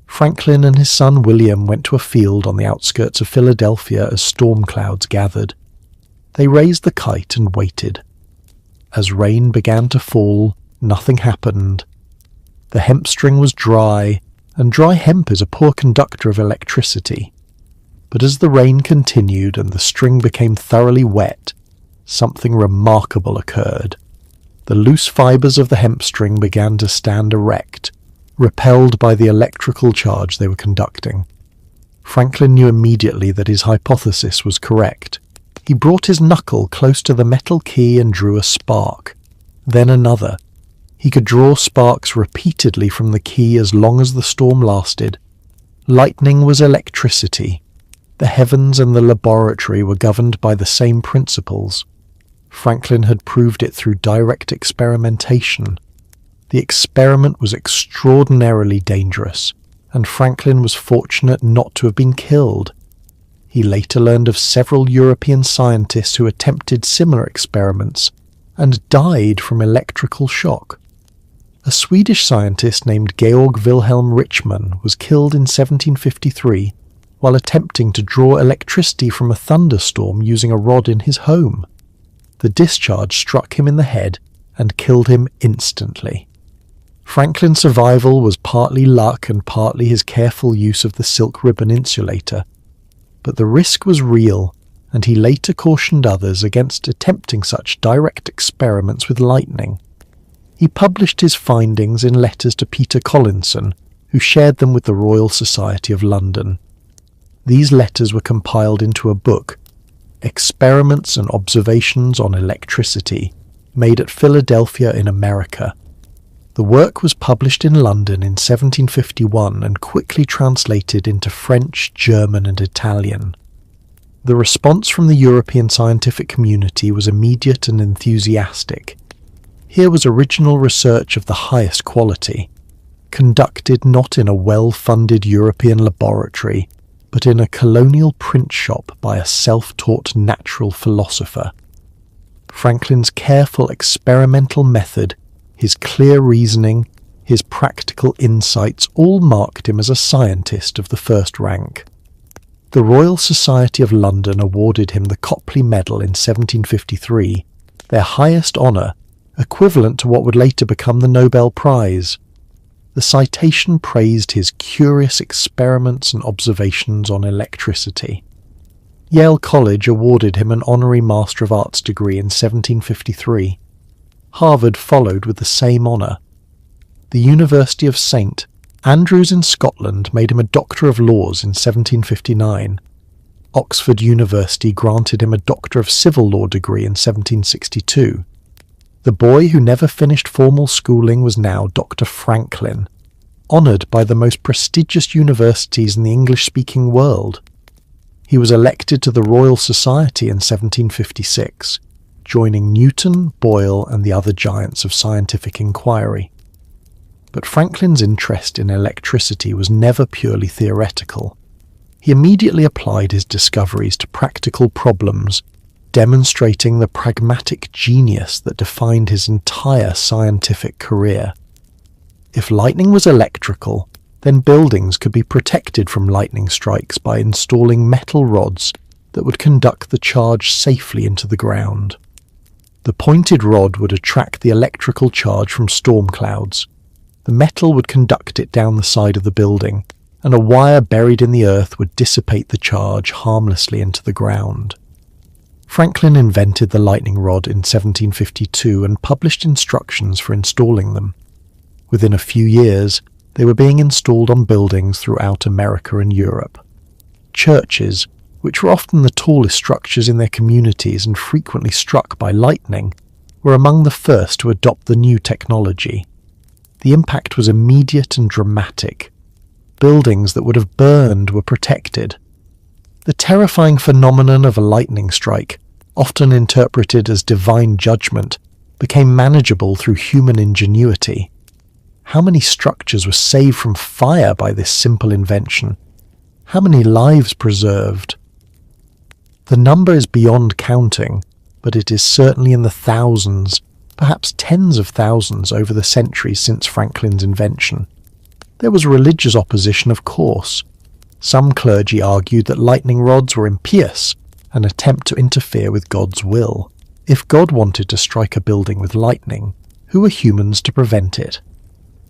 Franklin and his son William went to a field on the outskirts of Philadelphia as storm clouds gathered. They raised the kite and waited. As rain began to fall, nothing happened. The hemp string was dry, and dry hemp is a poor conductor of electricity. But as the rain continued and the string became thoroughly wet, something remarkable occurred. The loose fibers of the hemp string began to stand erect, repelled by the electrical charge they were conducting. Franklin knew immediately that his hypothesis was correct. He brought his knuckle close to the metal key and drew a spark, then another. He could draw sparks repeatedly from the key as long as the storm lasted. Lightning was electricity. The heavens and the laboratory were governed by the same principles. Franklin had proved it through direct experimentation. The experiment was extraordinarily dangerous, and Franklin was fortunate not to have been killed. He later learned of several European scientists who attempted similar experiments and died from electrical shock. A Swedish scientist named Georg Wilhelm Richman was killed in 1753 while attempting to draw electricity from a thunderstorm using a rod in his home. The discharge struck him in the head and killed him instantly. Franklin's survival was partly luck and partly his careful use of the silk ribbon insulator. But the risk was real, and he later cautioned others against attempting such direct experiments with lightning. He published his findings in letters to Peter Collinson, who shared them with the Royal Society of London. These letters were compiled into a book, Experiments and Observations on Electricity, made at Philadelphia in America. The work was published in London in 1751 and quickly translated into French, German and Italian. The response from the European scientific community was immediate and enthusiastic. Here was original research of the highest quality, conducted not in a well-funded European laboratory, but in a colonial print shop by a self-taught natural philosopher. Franklin's careful experimental method, his clear reasoning, his practical insights all marked him as a scientist of the first rank. The Royal Society of London awarded him the Copley Medal in 1753, their highest honour, equivalent to what would later become the Nobel Prize. The citation praised his curious experiments and observations on electricity. Yale College awarded him an honorary Master of Arts degree in 1753. Harvard followed with the same honour. The University of St. Andrews in Scotland made him a Doctor of Laws in 1759. Oxford University granted him a Doctor of Civil Law degree in 1762. The boy who never finished formal schooling was now Dr. Franklin, honoured by the most prestigious universities in the English-speaking world. He was elected to the Royal Society in 1756, joining Newton, Boyle and the other giants of scientific inquiry. But Franklin's interest in electricity was never purely theoretical. He immediately applied his discoveries to practical problems, demonstrating the pragmatic genius that defined his entire scientific career. If lightning was electrical, then buildings could be protected from lightning strikes by installing metal rods that would conduct the charge safely into the ground. The pointed rod would attract the electrical charge from storm clouds. The metal would conduct it down the side of the building, and a wire buried in the earth would dissipate the charge harmlessly into the ground. Franklin invented the lightning rod in 1752 and published instructions for installing them. Within a few years, they were being installed on buildings throughout America and Europe. Churches, which were often the tallest structures in their communities and frequently struck by lightning, were among the first to adopt the new technology. The impact was immediate and dramatic. Buildings that would have burned were protected. The terrifying phenomenon of a lightning strike, often interpreted as divine judgment, became manageable through human ingenuity. How many structures were saved from fire by this simple invention? How many lives preserved? The number is beyond counting, but it is certainly in the thousands, perhaps tens of thousands over the centuries since Franklin's invention. There was religious opposition, of course. Some clergy argued that lightning rods were impious, an attempt to interfere with God's will. If God wanted to strike a building with lightning, who were humans to prevent it?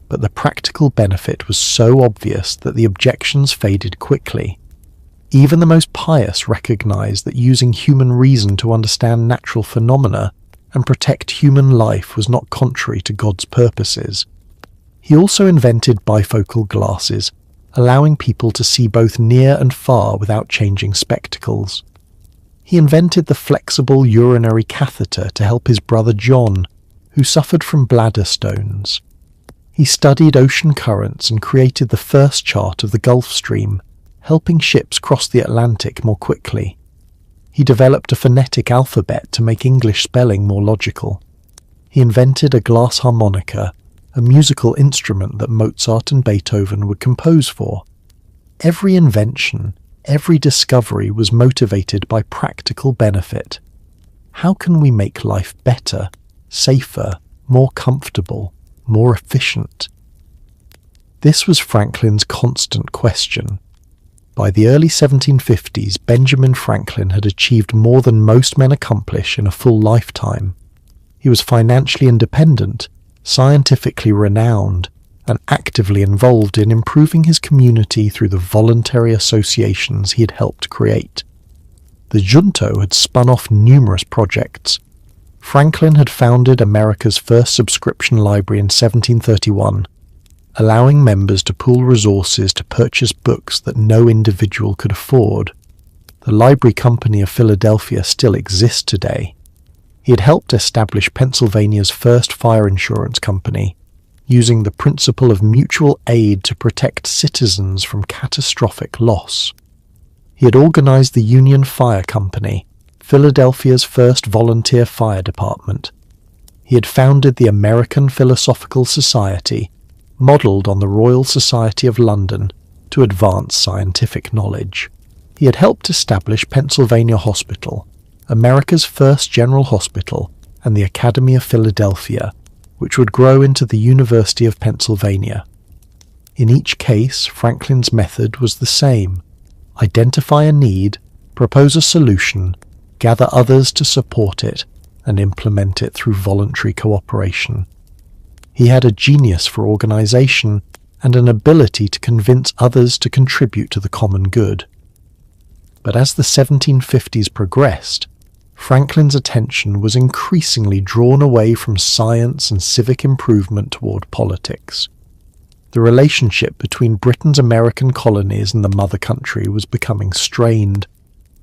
But the practical benefit was so obvious that the objections faded quickly. Even the most pious recognized that using human reason to understand natural phenomena and protect human life was not contrary to God's purposes. He also invented bifocal glasses, allowing people to see both near and far without changing spectacles. He invented the flexible urinary catheter to help his brother John, who suffered from bladder stones. He studied ocean currents and created the first chart of the Gulf Stream, helping ships cross the Atlantic more quickly. He developed a phonetic alphabet to make English spelling more logical. He invented a glass harmonica, a musical instrument that Mozart and Beethoven would compose for. Every invention, every discovery was motivated by practical benefit. How can we make life better, safer, more comfortable, more efficient? This was Franklin's constant question. By the early 1750s, Benjamin Franklin had achieved more than most men accomplish in a full lifetime. He was financially independent, scientifically renowned, and actively involved in improving his community through the voluntary associations he had helped create. The junto had spun off numerous projects. Franklin had founded America's first subscription library in 1731, allowing members to pool resources to purchase books that no individual could afford. The Library Company of Philadelphia still exists today. He had helped establish Pennsylvania's first fire insurance company, using the principle of mutual aid to protect citizens from catastrophic loss. He had organized the Union Fire Company, Philadelphia's first volunteer fire department. He had founded the American Philosophical Society, modelled on the Royal Society of London, to advance scientific knowledge. He had helped establish Pennsylvania Hospital, America's first general hospital, and the Academy of Philadelphia, which would grow into the University of Pennsylvania. In each case, Franklin's method was the same: identify a need, propose a solution, gather others to support it, and implement it through voluntary cooperation. He had a genius for organization and an ability to convince others to contribute to the common good. But as the 1750s progressed, Franklin's attention was increasingly drawn away from science and civic improvement toward politics. The relationship between Britain's American colonies and the mother country was becoming strained,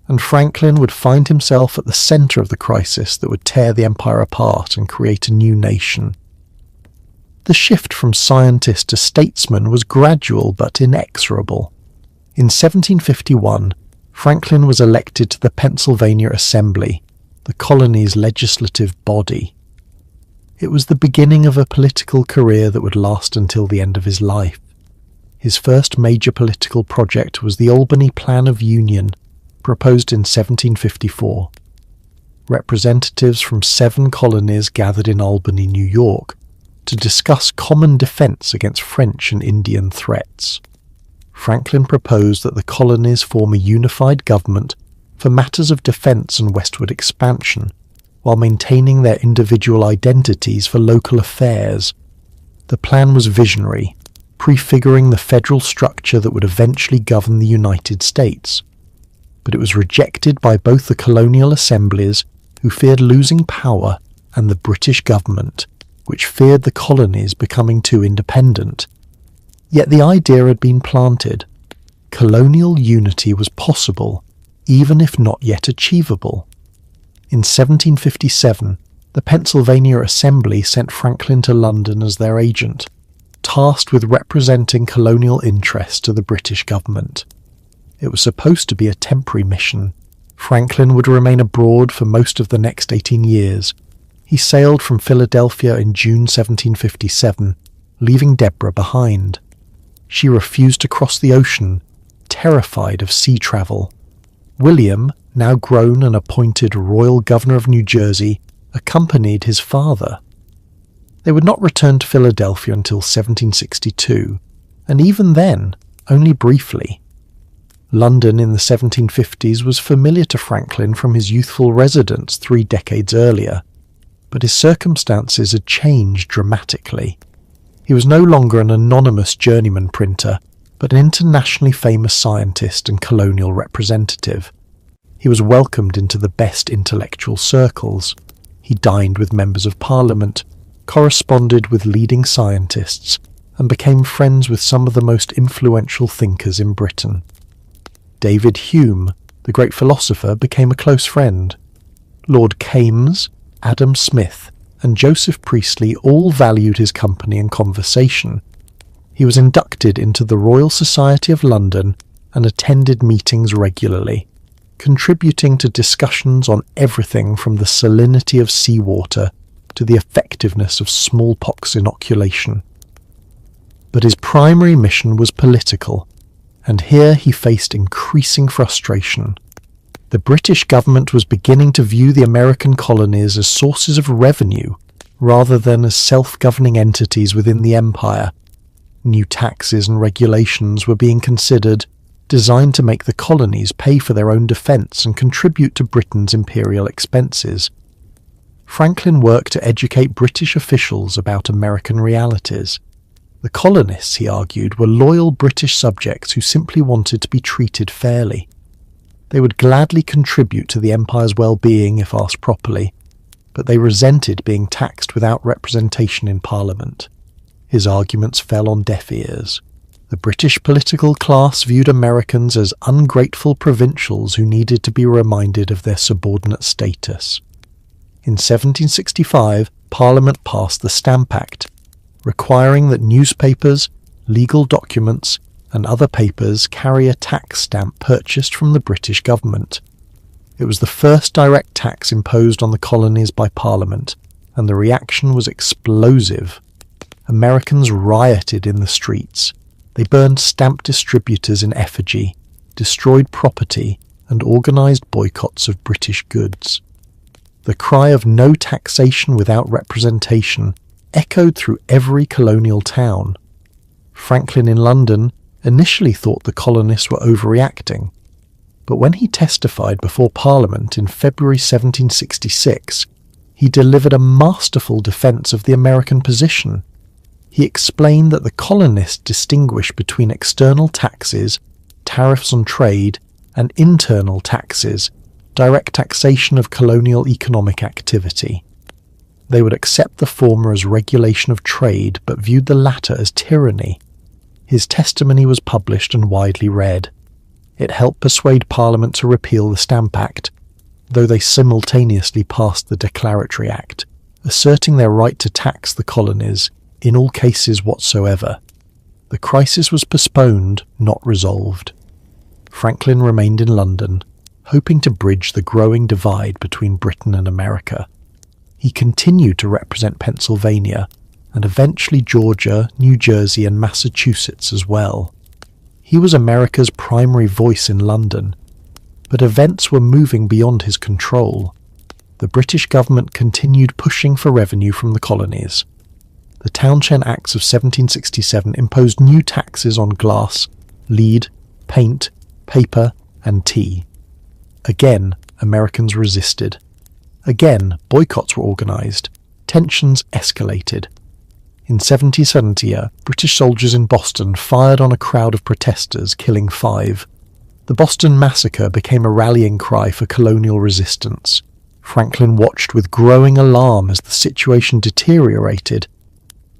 and Franklin would find himself at the center of the crisis that would tear the empire apart and create a new nation. The shift from scientist to statesman was gradual but inexorable. In 1751, Franklin was elected to the Pennsylvania Assembly, the colony's legislative body. It was the beginning of a political career that would last until the end of his life. His first major political project was the Albany Plan of Union, proposed in 1754. Representatives from 7 colonies gathered in Albany, New York, to discuss common defense against French and Indian threats. Franklin proposed that the colonies form a unified government for matters of defense and westward expansion, while maintaining their individual identities for local affairs. The plan was visionary, prefiguring the federal structure that would eventually govern the United States. But it was rejected by both the colonial assemblies, who feared losing power, and the British government, which feared the colonies becoming too independent. Yet the idea had been planted. Colonial unity was possible, even if not yet achievable. In 1757, the Pennsylvania Assembly sent Franklin to London as their agent, tasked with representing colonial interests to the British government. It was supposed to be a temporary mission. Franklin would remain abroad for most of the next 18 years. He sailed from Philadelphia in June 1757, leaving Deborah behind. She refused to cross the ocean, terrified of sea travel. William, now grown and appointed Royal Governor of New Jersey, accompanied his father. They would not return to Philadelphia until 1762, and even then, only briefly. London in the 1750s was familiar to Franklin from his youthful residence 3 decades earlier, but his circumstances had changed dramatically. He was no longer an anonymous journeyman printer, but an internationally famous scientist and colonial representative. He was welcomed into the best intellectual circles. He dined with members of Parliament, corresponded with leading scientists, and became friends with some of the most influential thinkers in Britain. David Hume, the great philosopher, became a close friend. Lord Kames, Adam Smith, and Joseph Priestley all valued his company and conversation. He was inducted into the Royal Society of London and attended meetings regularly, contributing to discussions on everything from the salinity of seawater to the effectiveness of smallpox inoculation. But his primary mission was political, and here he faced increasing frustration. The British government was beginning to view the American colonies as sources of revenue rather than as self-governing entities within the empire. New taxes and regulations were being considered, designed to make the colonies pay for their own defence and contribute to Britain's imperial expenses. Franklin worked to educate British officials about American realities. The colonists, he argued, were loyal British subjects who simply wanted to be treated fairly. They would gladly contribute to the empire's well-being if asked properly, but they resented being taxed without representation in Parliament. His arguments fell on deaf ears. The British political class viewed Americans as ungrateful provincials who needed to be reminded of their subordinate status. In 1765, Parliament passed the Stamp Act, requiring that newspapers, legal documents, and other papers carry a tax stamp purchased from the British government. It was the first direct tax imposed on the colonies by Parliament, and the reaction was explosive. Americans rioted in the streets. They burned stamp distributors in effigy, destroyed property, and organised boycotts of British goods. The cry of no taxation without representation echoed through every colonial town. Franklin in London initially thought the colonists were overreacting, but when he testified before Parliament in February 1766, he delivered a masterful defence of the American position. He explained that the colonists distinguished between external taxes, tariffs on trade, and internal taxes, direct taxation of colonial economic activity. They would accept the former as regulation of trade, but viewed the latter as tyranny. His testimony was published and widely read. It helped persuade Parliament to repeal the Stamp Act, though they simultaneously passed the Declaratory Act, asserting their right to tax the colonies in all cases whatsoever. The crisis was postponed, not resolved. Franklin remained in London, hoping to bridge the growing divide between Britain and America. He continued to represent Pennsylvania, and eventually Georgia, New Jersey, and Massachusetts as well. He was America's primary voice in London, but events were moving beyond his control. The British government continued pushing for revenue from the colonies. The Townshend Acts of 1767 imposed new taxes on glass, lead, paint, paper, and tea. Again, Americans resisted. Again, boycotts were organised. Tensions escalated. In 1770, British soldiers in Boston fired on a crowd of protesters, killing 5. The Boston Massacre became a rallying cry for colonial resistance. Franklin watched with growing alarm as the situation deteriorated.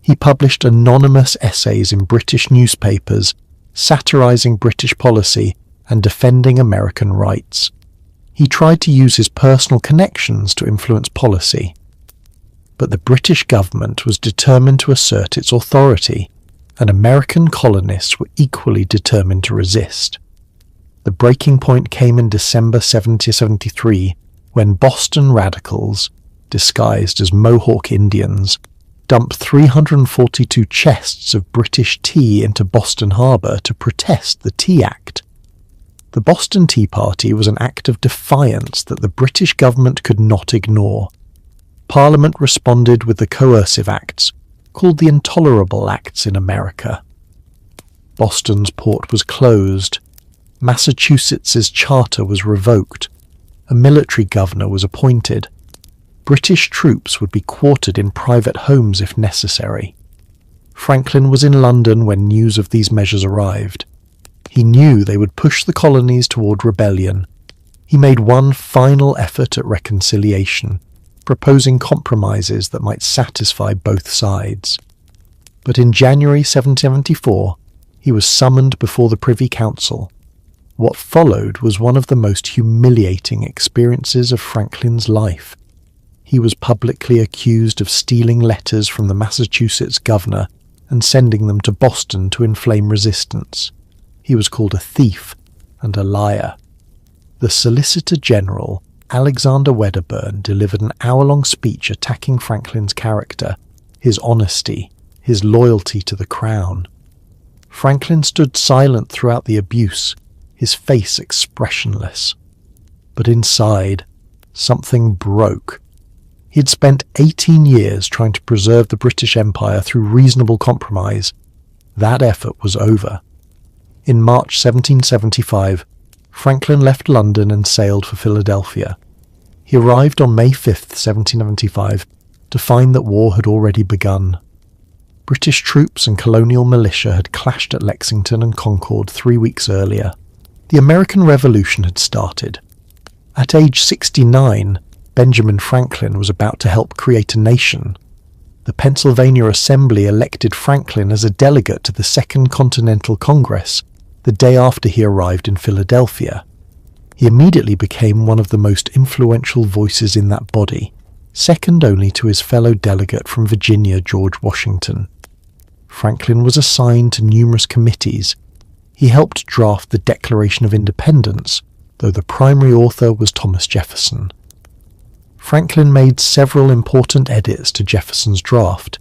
He published anonymous essays in British newspapers, satirising British policy and defending American rights. He tried to use his personal connections to influence policy. But the British government was determined to assert its authority, and American colonists were equally determined to resist. The breaking point came in December 1773, when Boston radicals, disguised as Mohawk Indians, dumped 342 chests of British tea into Boston Harbour to protest the Tea Act. The Boston Tea Party was an act of defiance that the British government could not ignore. Parliament responded with the coercive acts, called the Intolerable Acts in America. Boston's port was closed. Massachusetts's charter was revoked. A military governor was appointed. British troops would be quartered in private homes if necessary. Franklin was in London when news of these measures arrived. He knew they would push the colonies toward rebellion. He made one final effort at reconciliation, proposing compromises that might satisfy both sides. But in January 1774, he was summoned before the Privy Council. What followed was one of the most humiliating experiences of Franklin's life. He was publicly accused of stealing letters from the Massachusetts governor and sending them to Boston to inflame resistance. He was called a thief and a liar. The Solicitor General, Alexander Wedderburn, delivered an hour-long speech attacking Franklin's character, his honesty, his loyalty to the crown. Franklin stood silent throughout the abuse, his face expressionless. But inside, something broke. He had spent 18 years trying to preserve the British Empire through reasonable compromise. That effort was over. In March 1775, Franklin left London and sailed for Philadelphia. He arrived on May 5, 1775, to find that war had already begun. British troops and colonial militia had clashed at Lexington and Concord 3 weeks earlier. The American Revolution had started. At age 69, Benjamin Franklin was about to help create a nation. The Pennsylvania Assembly elected Franklin as a delegate to the Second Continental Congress the day after he arrived in Philadelphia. He immediately became one of the most influential voices in that body, second only to his fellow delegate from Virginia, George Washington. Franklin was assigned to numerous committees. He helped draft the Declaration of Independence, though the primary author was Thomas Jefferson. Franklin made several important edits to Jefferson's draft,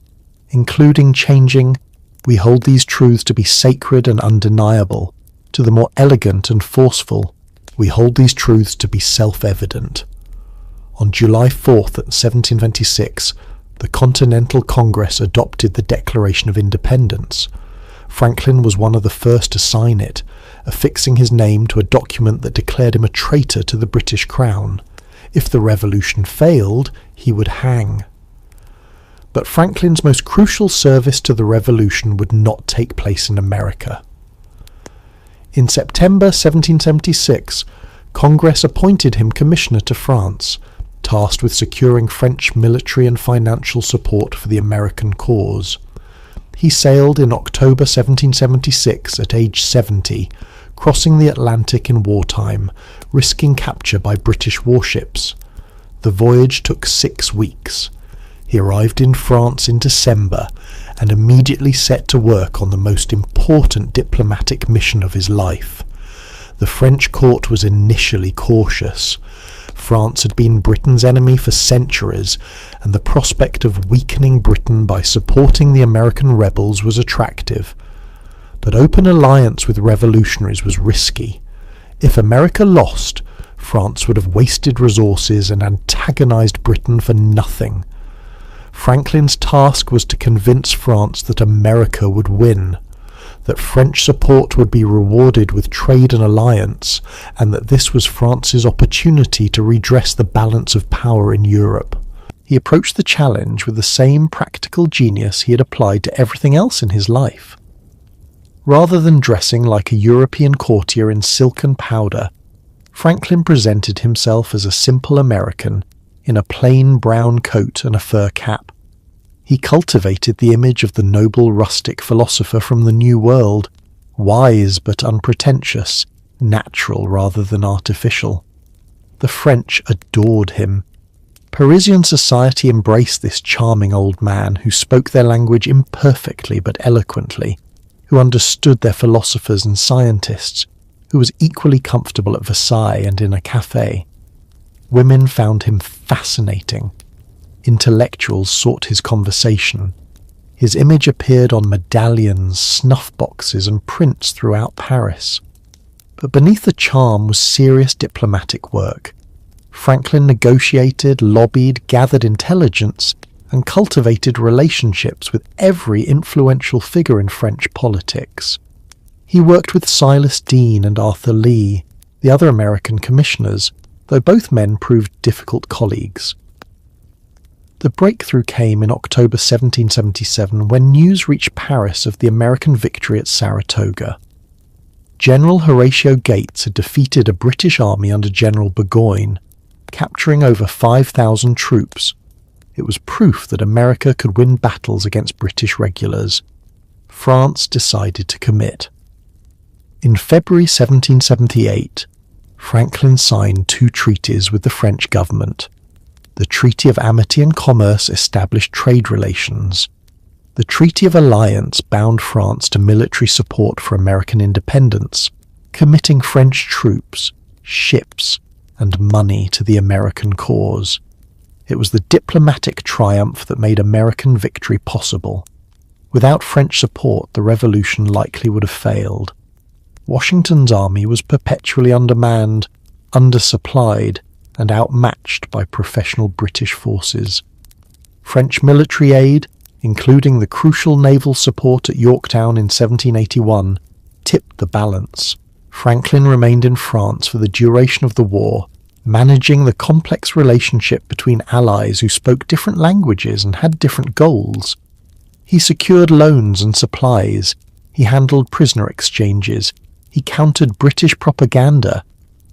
including changing "We hold these truths to be sacred and undeniable" to the more elegant and forceful "We hold these truths to be self-evident." On July 4th, 1726, the Continental Congress adopted the Declaration of Independence. Franklin was one of the first to sign it, affixing his name to a document that declared him a traitor to the British Crown. If the revolution failed, he would hang. But Franklin's most crucial service to the revolution would not take place in America. In September 1776, Congress appointed him commissioner to France, tasked with securing French military and financial support for the American cause. He sailed in October 1776 at age 70, crossing the Atlantic in wartime, risking capture by British warships. The voyage took 6 weeks. He arrived in France in December and immediately set to work on the most important diplomatic mission of his life. The French court was initially cautious. France had been Britain's enemy for centuries, and the prospect of weakening Britain by supporting the American rebels was attractive. But open alliance with revolutionaries was risky. If America lost, France would have wasted resources and antagonized Britain for nothing. Franklin's task was to convince France that America would win, that French support would be rewarded with trade and alliance, and that this was France's opportunity to redress the balance of power in Europe. He approached the challenge with the same practical genius he had applied to everything else in his life. Rather than dressing like a European courtier in silk and powder, Franklin presented himself as a simple American in a plain brown coat and a fur cap. He cultivated the image of the noble rustic philosopher from the New World, wise but unpretentious, natural rather than artificial. The French adored him. Parisian society embraced this charming old man who spoke their language imperfectly but eloquently, who understood their philosophers and scientists, who was equally comfortable at Versailles and in a café. Women found him fascinating. Intellectuals sought his conversation. His image appeared on medallions, snuff boxes, and prints throughout Paris. But beneath the charm was serious diplomatic work. Franklin negotiated, lobbied, gathered intelligence, and cultivated relationships with every influential figure in French politics. He worked with Silas Deane and Arthur Lee, the other American commissioners, though both men proved difficult colleagues. The breakthrough came in October 1777 when news reached Paris of the American victory at Saratoga. General Horatio Gates had defeated a British army under General Burgoyne, capturing over 5,000 troops. It was proof that America could win battles against British regulars. France decided to commit. In February 1778, Franklin signed 2 treaties with the French government. The Treaty of Amity and Commerce established trade relations. The Treaty of Alliance bound France to military support for American independence, committing French troops, ships, and money to the American cause. It was the diplomatic triumph that made American victory possible. Without French support, the revolution likely would have failed. Washington's army was perpetually undermanned, undersupplied, and outmatched by professional British forces. French military aid, including the crucial naval support at Yorktown in 1781, tipped the balance. Franklin remained in France for the duration of the war, managing the complex relationship between allies who spoke different languages and had different goals. He secured loans and supplies, he handled prisoner exchanges, He countered British propaganda.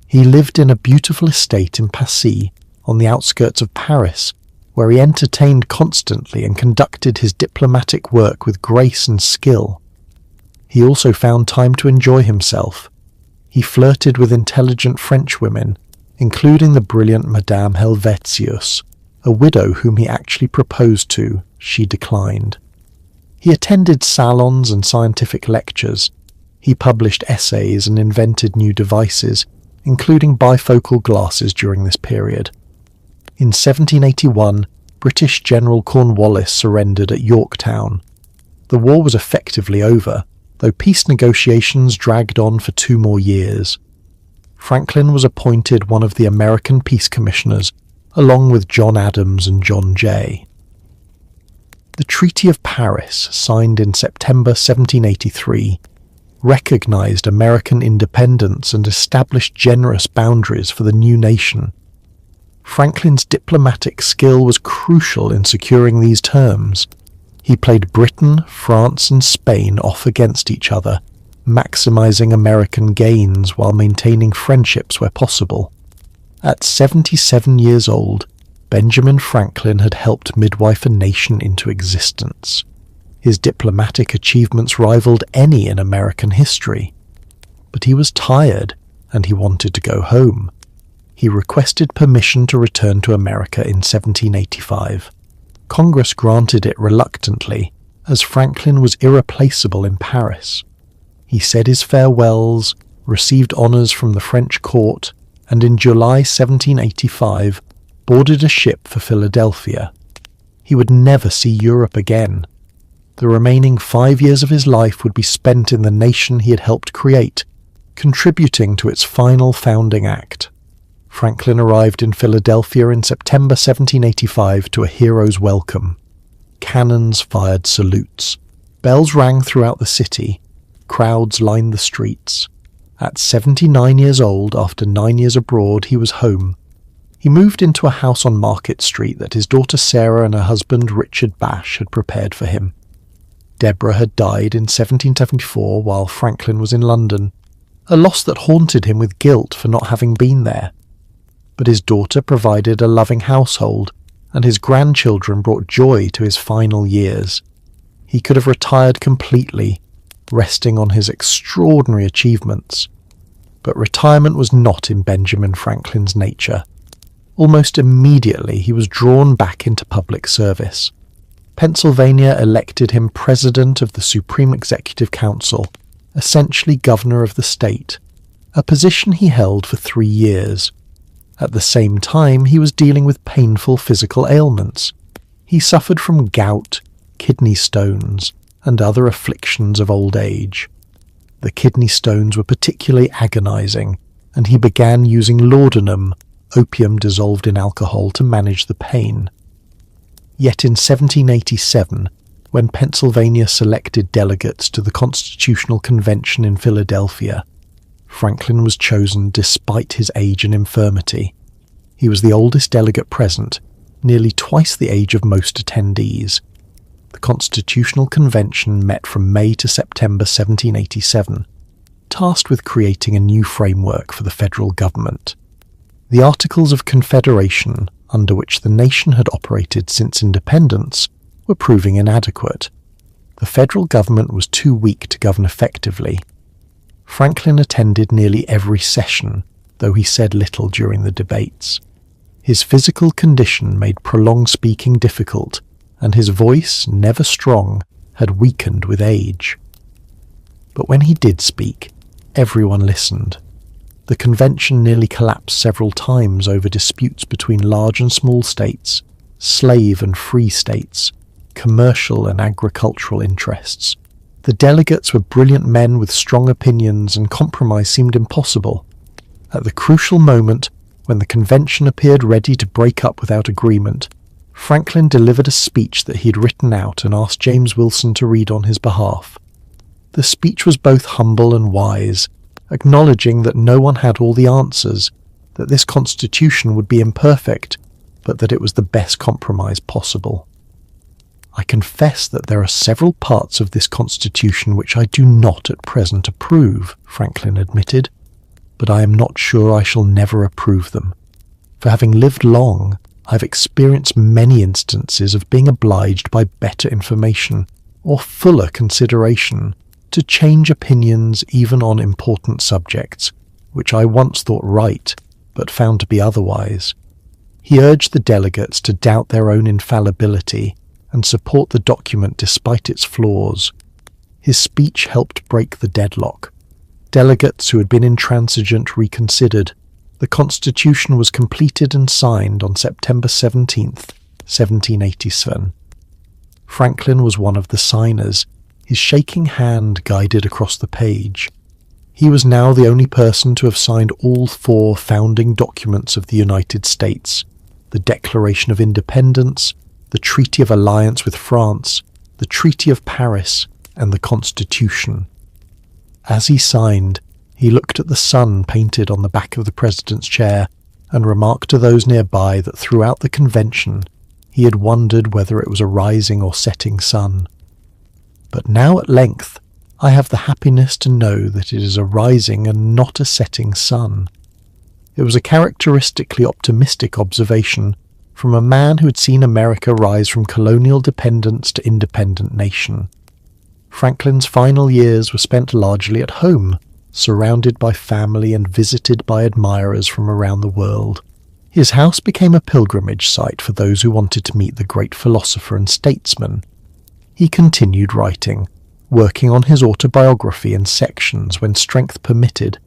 He lived in a beautiful estate in Passy, on the outskirts of Paris, where he entertained constantly and conducted his diplomatic work with grace and skill. He also found time to enjoy himself. He flirted with intelligent French women, including the brilliant Madame Helvetius, a widow whom he actually proposed to. She declined. He attended salons and scientific lectures. He published essays and invented new devices, including bifocal glasses during this period. In 1781, British General Cornwallis surrendered at Yorktown. The war was effectively over, though peace negotiations dragged on for 2 more years. Franklin was appointed one of the American Peace Commissioners, along with John Adams and John Jay. The Treaty of Paris, signed in September 1783, recognized American independence and established generous boundaries for the new nation. Franklin's diplomatic skill was crucial in securing these terms. He played Britain, France, and Spain off against each other, maximizing American gains while maintaining friendships where possible. At 77 years old, Benjamin Franklin had helped midwife a nation into existence. His diplomatic achievements rivaled any in American history. But he was tired, and he wanted to go home. He requested permission to return to America in 1785. Congress granted it reluctantly, as Franklin was irreplaceable in Paris. He said his farewells, received honors from the French court, and in July 1785 boarded a ship for Philadelphia. He would never see Europe again. The remaining 5 years of his life would be spent in the nation he had helped create, contributing to its final founding act. Franklin arrived in Philadelphia in September 1785 to a hero's welcome. Cannons fired salutes. Bells rang throughout the city. Crowds lined the streets. At 79 years old, after 9 years abroad, he was home. He moved into a house on Market Street that his daughter Sarah and her husband Richard Bache had prepared for him. Deborah had died in 1774 while Franklin was in London, a loss that haunted him with guilt for not having been there. But his daughter provided a loving household, and his grandchildren brought joy to his final years. He could have retired completely, resting on his extraordinary achievements. But retirement was not in Benjamin Franklin's nature. Almost immediately he was drawn back into public service. Pennsylvania elected him president of the Supreme Executive Council, essentially governor of the state, a position he held for 3 years. At the same time, he was dealing with painful physical ailments. He suffered from gout, kidney stones, and other afflictions of old age. The kidney stones were particularly agonizing, and he began using laudanum, opium dissolved in alcohol, to manage the pain. Yet in 1787, when Pennsylvania selected delegates to the Constitutional Convention in Philadelphia, Franklin was chosen despite his age and infirmity. He was the oldest delegate present, nearly twice the age of most attendees. The Constitutional Convention met from May to September 1787, tasked with creating a new framework for the federal government. The Articles of Confederation, under which the nation had operated since independence, were proving inadequate. The federal government was too weak to govern effectively. Franklin attended nearly every session, though he said little during the debates. His physical condition made prolonged speaking difficult, and his voice, never strong, had weakened with age. But when he did speak, everyone listened. The convention nearly collapsed several times over disputes between large and small states, slave and free states, commercial and agricultural interests. The delegates were brilliant men with strong opinions, and compromise seemed impossible. At the crucial moment, when the convention appeared ready to break up without agreement, Franklin delivered a speech that he had written out and asked James Wilson to read on his behalf. The speech was both humble and wise, acknowledging that no one had all the answers, that this constitution would be imperfect, but that it was the best compromise possible. I confess that there are several parts of this Constitution which I do not at present approve, Franklin admitted, but I am not sure I shall never approve them. For having lived long, I've experienced many instances of being obliged by better information or fuller consideration to change opinions even on important subjects, which I once thought right, but found to be otherwise. He urged the delegates to doubt their own infallibility and support the document despite its flaws. His speech helped break the deadlock. Delegates who had been intransigent reconsidered. The Constitution was completed and signed on September 17th, 1787. Franklin was one of the signers. His shaking hand guided across the page. He was now the only person to have signed all 4 founding documents of the United States: the Declaration of Independence, the Treaty of Alliance with France, the Treaty of Paris, and the Constitution. As he signed, he looked at the sun painted on the back of the president's chair and remarked to those nearby that throughout the convention he had wondered whether it was a rising or setting sun. But now at length I have the happiness to know that it is a rising and not a setting sun. It was a characteristically optimistic observation from a man who had seen America rise from colonial dependence to independent nation. Franklin's final years were spent largely at home, surrounded by family and visited by admirers from around the world. His house became a pilgrimage site for those who wanted to meet the great philosopher and statesman. He continued writing, working on his autobiography in sections when strength permitted.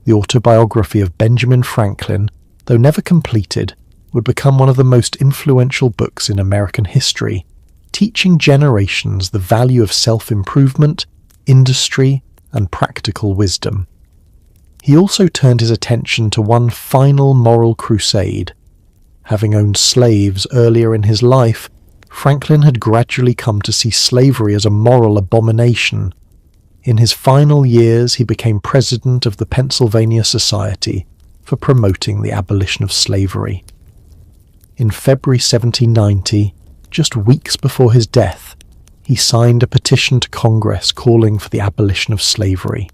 The autobiography of Benjamin Franklin, though never completed, would become one of the most influential books in American history, teaching generations the value of self-improvement, industry, and practical wisdom. He also turned his attention to one final moral crusade. Having owned slaves earlier in his life, Franklin had gradually come to see slavery as a moral abomination. In his final years, he became president of the Pennsylvania Society for promoting the abolition of slavery. In February 1790, just weeks before his death, he signed a petition to Congress calling for the abolition of slavery.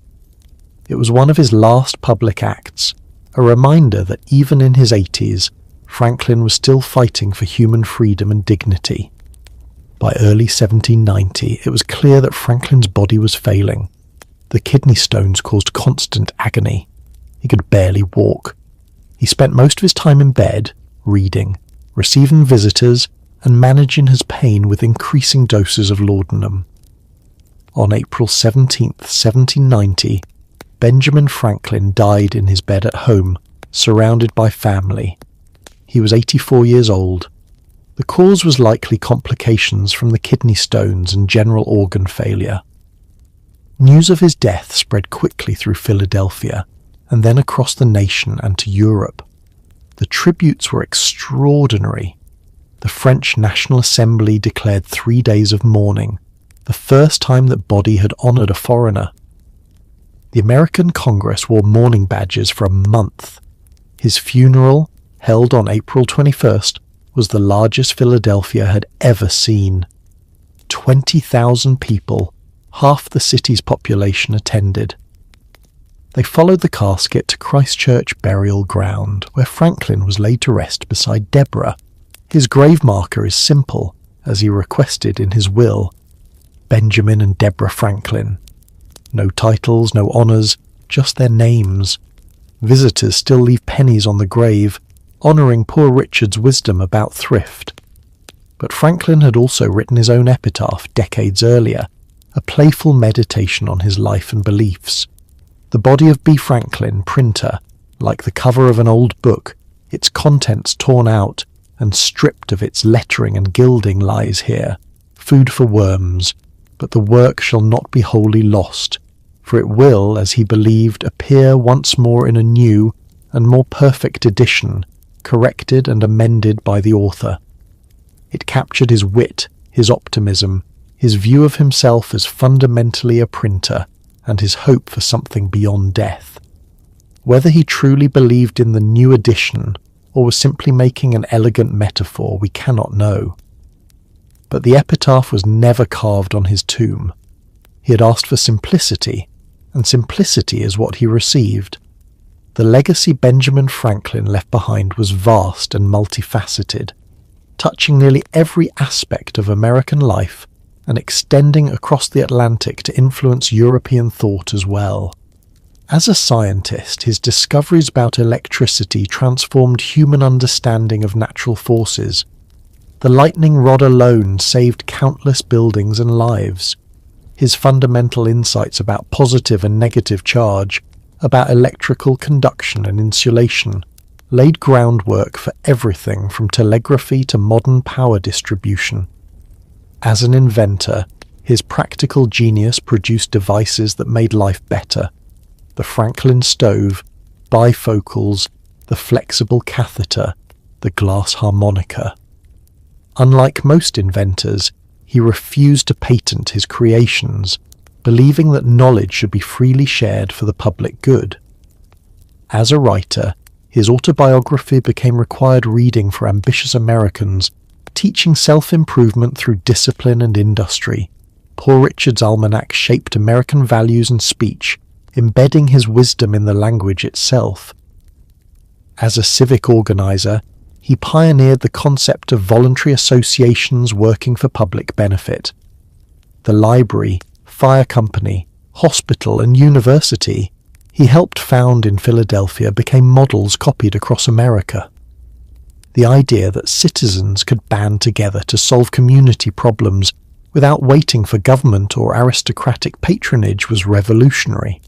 It was one of his last public acts, a reminder that even in his 80s, Franklin was still fighting for human freedom and dignity. By early 1790, it was clear that Franklin's body was failing. The kidney stones caused constant agony. He could barely walk. He spent most of his time in bed, reading, receiving visitors, and managing his pain with increasing doses of laudanum. On April 17, 1790, Benjamin Franklin died in his bed at home, surrounded by family. He was 84 years old. The cause was likely complications from the kidney stones and general organ failure. News of his death spread quickly through Philadelphia, and then across the nation and to Europe. The tributes were extraordinary. The French National Assembly declared 3 days of mourning, the first time that body had honoured a foreigner. The American Congress wore mourning badges for a month. His funeral, held on April 21st, was the largest Philadelphia had ever seen. 20,000 people, half the city's population, attended. They followed the casket to Christ Church Burial Ground, where Franklin was laid to rest beside Deborah. His grave marker is simple, as he requested in his will: Benjamin and Deborah Franklin. No titles, no honours, just their names. Visitors still leave pennies on the grave, honouring poor Richard's wisdom about thrift. But Franklin had also written his own epitaph decades earlier, a playful meditation on his life and beliefs. The body of B. Franklin, printer, like the cover of an old book, its contents torn out and stripped of its lettering and gilding, lies here, food for worms, but the work shall not be wholly lost, for it will, as he believed, appear once more in a new and more perfect edition, corrected and amended by the author. It captured his wit, his optimism, his view of himself as fundamentally a printer, and his hope for something beyond death. Whether he truly believed in the new edition, or was simply making an elegant metaphor, we cannot know. but the epitaph was never carved on his tomb. He had asked for simplicity, and simplicity is what he received. The legacy Benjamin Franklin left behind was vast and multifaceted, touching nearly every aspect of American life and extending across the Atlantic to influence European thought as well. As a scientist, his discoveries about electricity transformed human understanding of natural forces. The lightning rod alone saved countless buildings and lives. His fundamental insights about positive and negative charge, about electrical conduction and insulation, laid groundwork for everything from telegraphy to modern power distribution. As an inventor, his practical genius produced devices that made life better. The Franklin stove, bifocals, the flexible catheter, the glass harmonica. Unlike most inventors, he refused to patent his creations, believing that knowledge should be freely shared for the public good. As a writer, his autobiography became required reading for ambitious Americans, teaching self-improvement through discipline and industry. Poor Richard's Almanac shaped American values and speech, embedding his wisdom in the language itself. As a civic organizer, he pioneered the concept of voluntary associations working for public benefit. The library, fire company, hospital, and university he helped found in Philadelphia became models copied across America. The idea that citizens could band together to solve community problems without waiting for government or aristocratic patronage was revolutionary.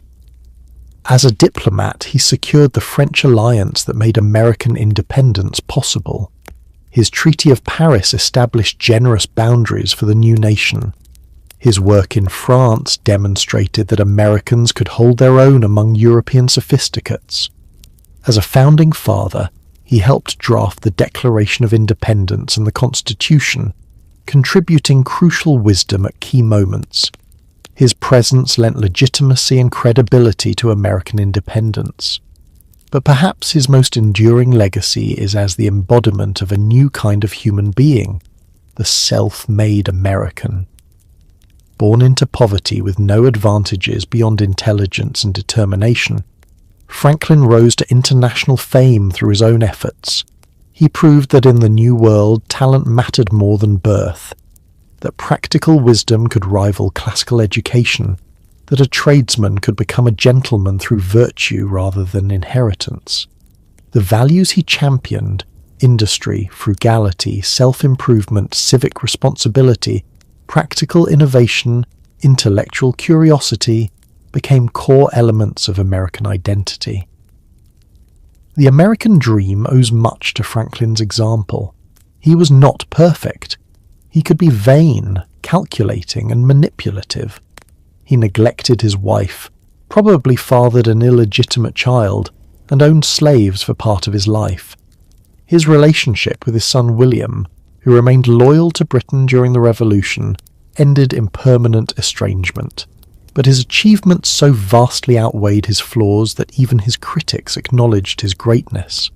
As a diplomat, he secured the French alliance that made American independence possible. His Treaty of Paris established generous boundaries for the new nation. His work in France demonstrated that Americans could hold their own among European sophisticates. As a founding father, he helped draft the Declaration of Independence and the Constitution, contributing crucial wisdom at key moments. His presence lent legitimacy and credibility to American independence. But perhaps his most enduring legacy is as the embodiment of a new kind of human being, the self-made American. Born into poverty with no advantages beyond intelligence and determination, Franklin rose to international fame through his own efforts. He proved that in the New World, talent mattered more than birth, that practical wisdom could rival classical education, that a tradesman could become a gentleman through virtue rather than inheritance. The values he championed, industry, frugality, self-improvement, civic responsibility, practical innovation, intellectual curiosity, became core elements of American identity. The American dream owes much to Franklin's example. He was not perfect. He could be vain, calculating, and manipulative. He neglected his wife, probably fathered an illegitimate child, and owned slaves for part of his life. His relationship with his son William, who remained loyal to Britain during the Revolution, ended in permanent estrangement. But his achievements so vastly outweighed his flaws that even his critics acknowledged his greatness.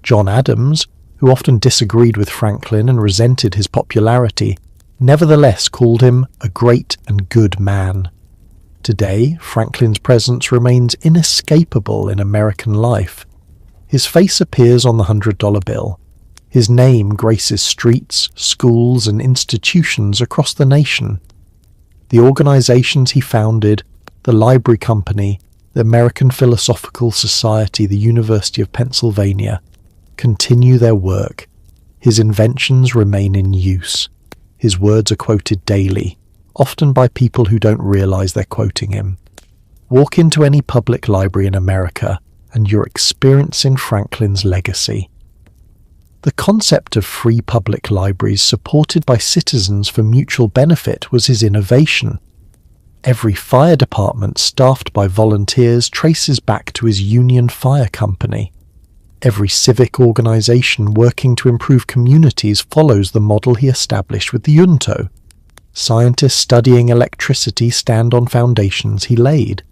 John Adams, who often disagreed with Franklin and resented his popularity, nevertheless called him a great and good man. Today, Franklin's presence remains inescapable in American life. His face appears on the $100 bill. His name graces streets, schools, and institutions across the nation. The organizations he founded, the Library Company, the American Philosophical Society, the University of Pennsylvania, continue their work. His inventions remain in use. His words are quoted daily, often by people who don't realize they're quoting him. Walk into any public library in America, and you're experiencing Franklin's legacy. The concept of free public libraries supported by citizens for mutual benefit was his innovation. Every fire department staffed by volunteers traces back to his Union Fire Company. Every civic organization working to improve communities follows the model he established with the Junto. Scientists studying electricity stand on foundations he laid.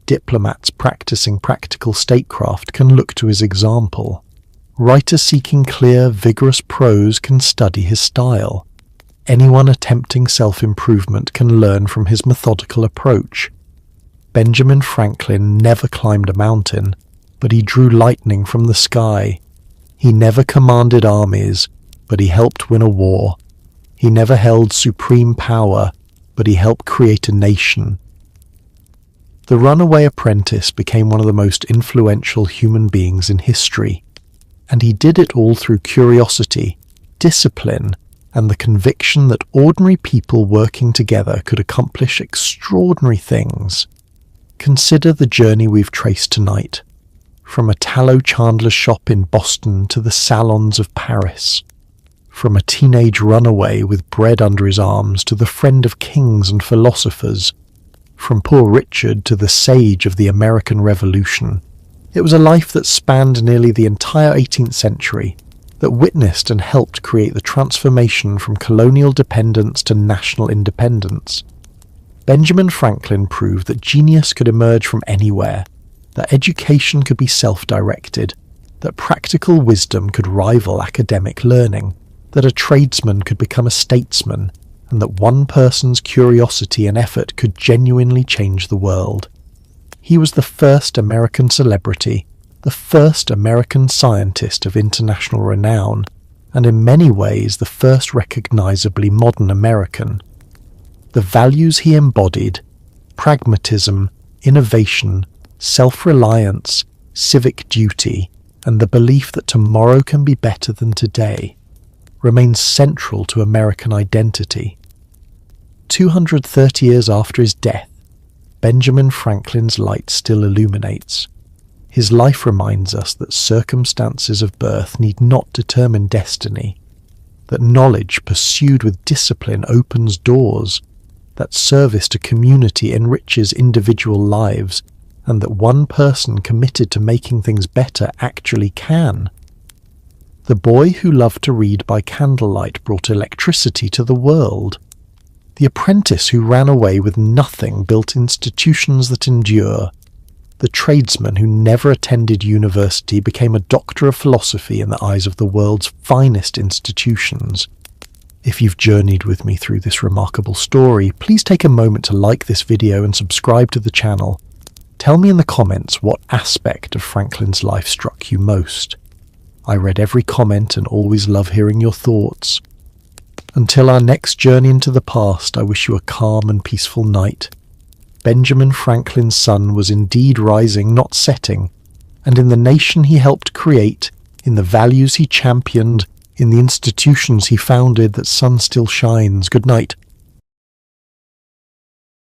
Diplomats practicing practical statecraft can look to his example. Writers seeking clear, vigorous prose can study his style. Anyone attempting self-improvement can learn from his methodical approach. Benjamin Franklin never climbed a mountain, but he drew lightning from the sky. He never commanded armies, but he helped win a war. He never held supreme power, but he helped create a nation. The runaway apprentice became one of the most influential human beings in history, and he did it all through curiosity, discipline, and the conviction that ordinary people working together could accomplish extraordinary things. Consider the journey we've traced tonight, from a tallow chandler's shop in Boston to the salons of Paris, from a teenage runaway with bread under his arms to the friend of kings and philosophers, from Poor Richard to the sage of the American Revolution. It was a life that spanned nearly the entire 18th century, that witnessed and helped create the transformation from colonial dependence to national independence. Benjamin Franklin proved that genius could emerge from anywhere, that education could be self-directed, that practical wisdom could rival academic learning, that a tradesman could become a statesman, and that one person's curiosity and effort could genuinely change the world. He was the first American celebrity, the first American scientist of international renown, and in many ways the first recognizably modern American. The values he embodied, pragmatism, innovation, self-reliance, civic duty, and the belief that tomorrow can be better than today, remains central to American identity. 230 years after his death, Benjamin Franklin's light still illuminates. His life reminds us that circumstances of birth need not determine destiny, that knowledge pursued with discipline opens doors, that service to community enriches individual lives, and that one person committed to making things better actually can. The boy who loved to read by candlelight brought electricity to the world. The apprentice who ran away with nothing built institutions that endure. The tradesman who never attended university became a doctor of philosophy in the eyes of the world's finest institutions. If you've journeyed with me through this remarkable story, please take a moment to like this video and subscribe to the channel. Tell me in the comments what aspect of Franklin's life struck you most. I read every comment and always love hearing your thoughts. Until our next journey into the past, I wish you a calm and peaceful night. Benjamin Franklin's sun was indeed rising, not setting, and in the nation he helped create, in the values he championed, in the institutions he founded, that sun still shines. Good night.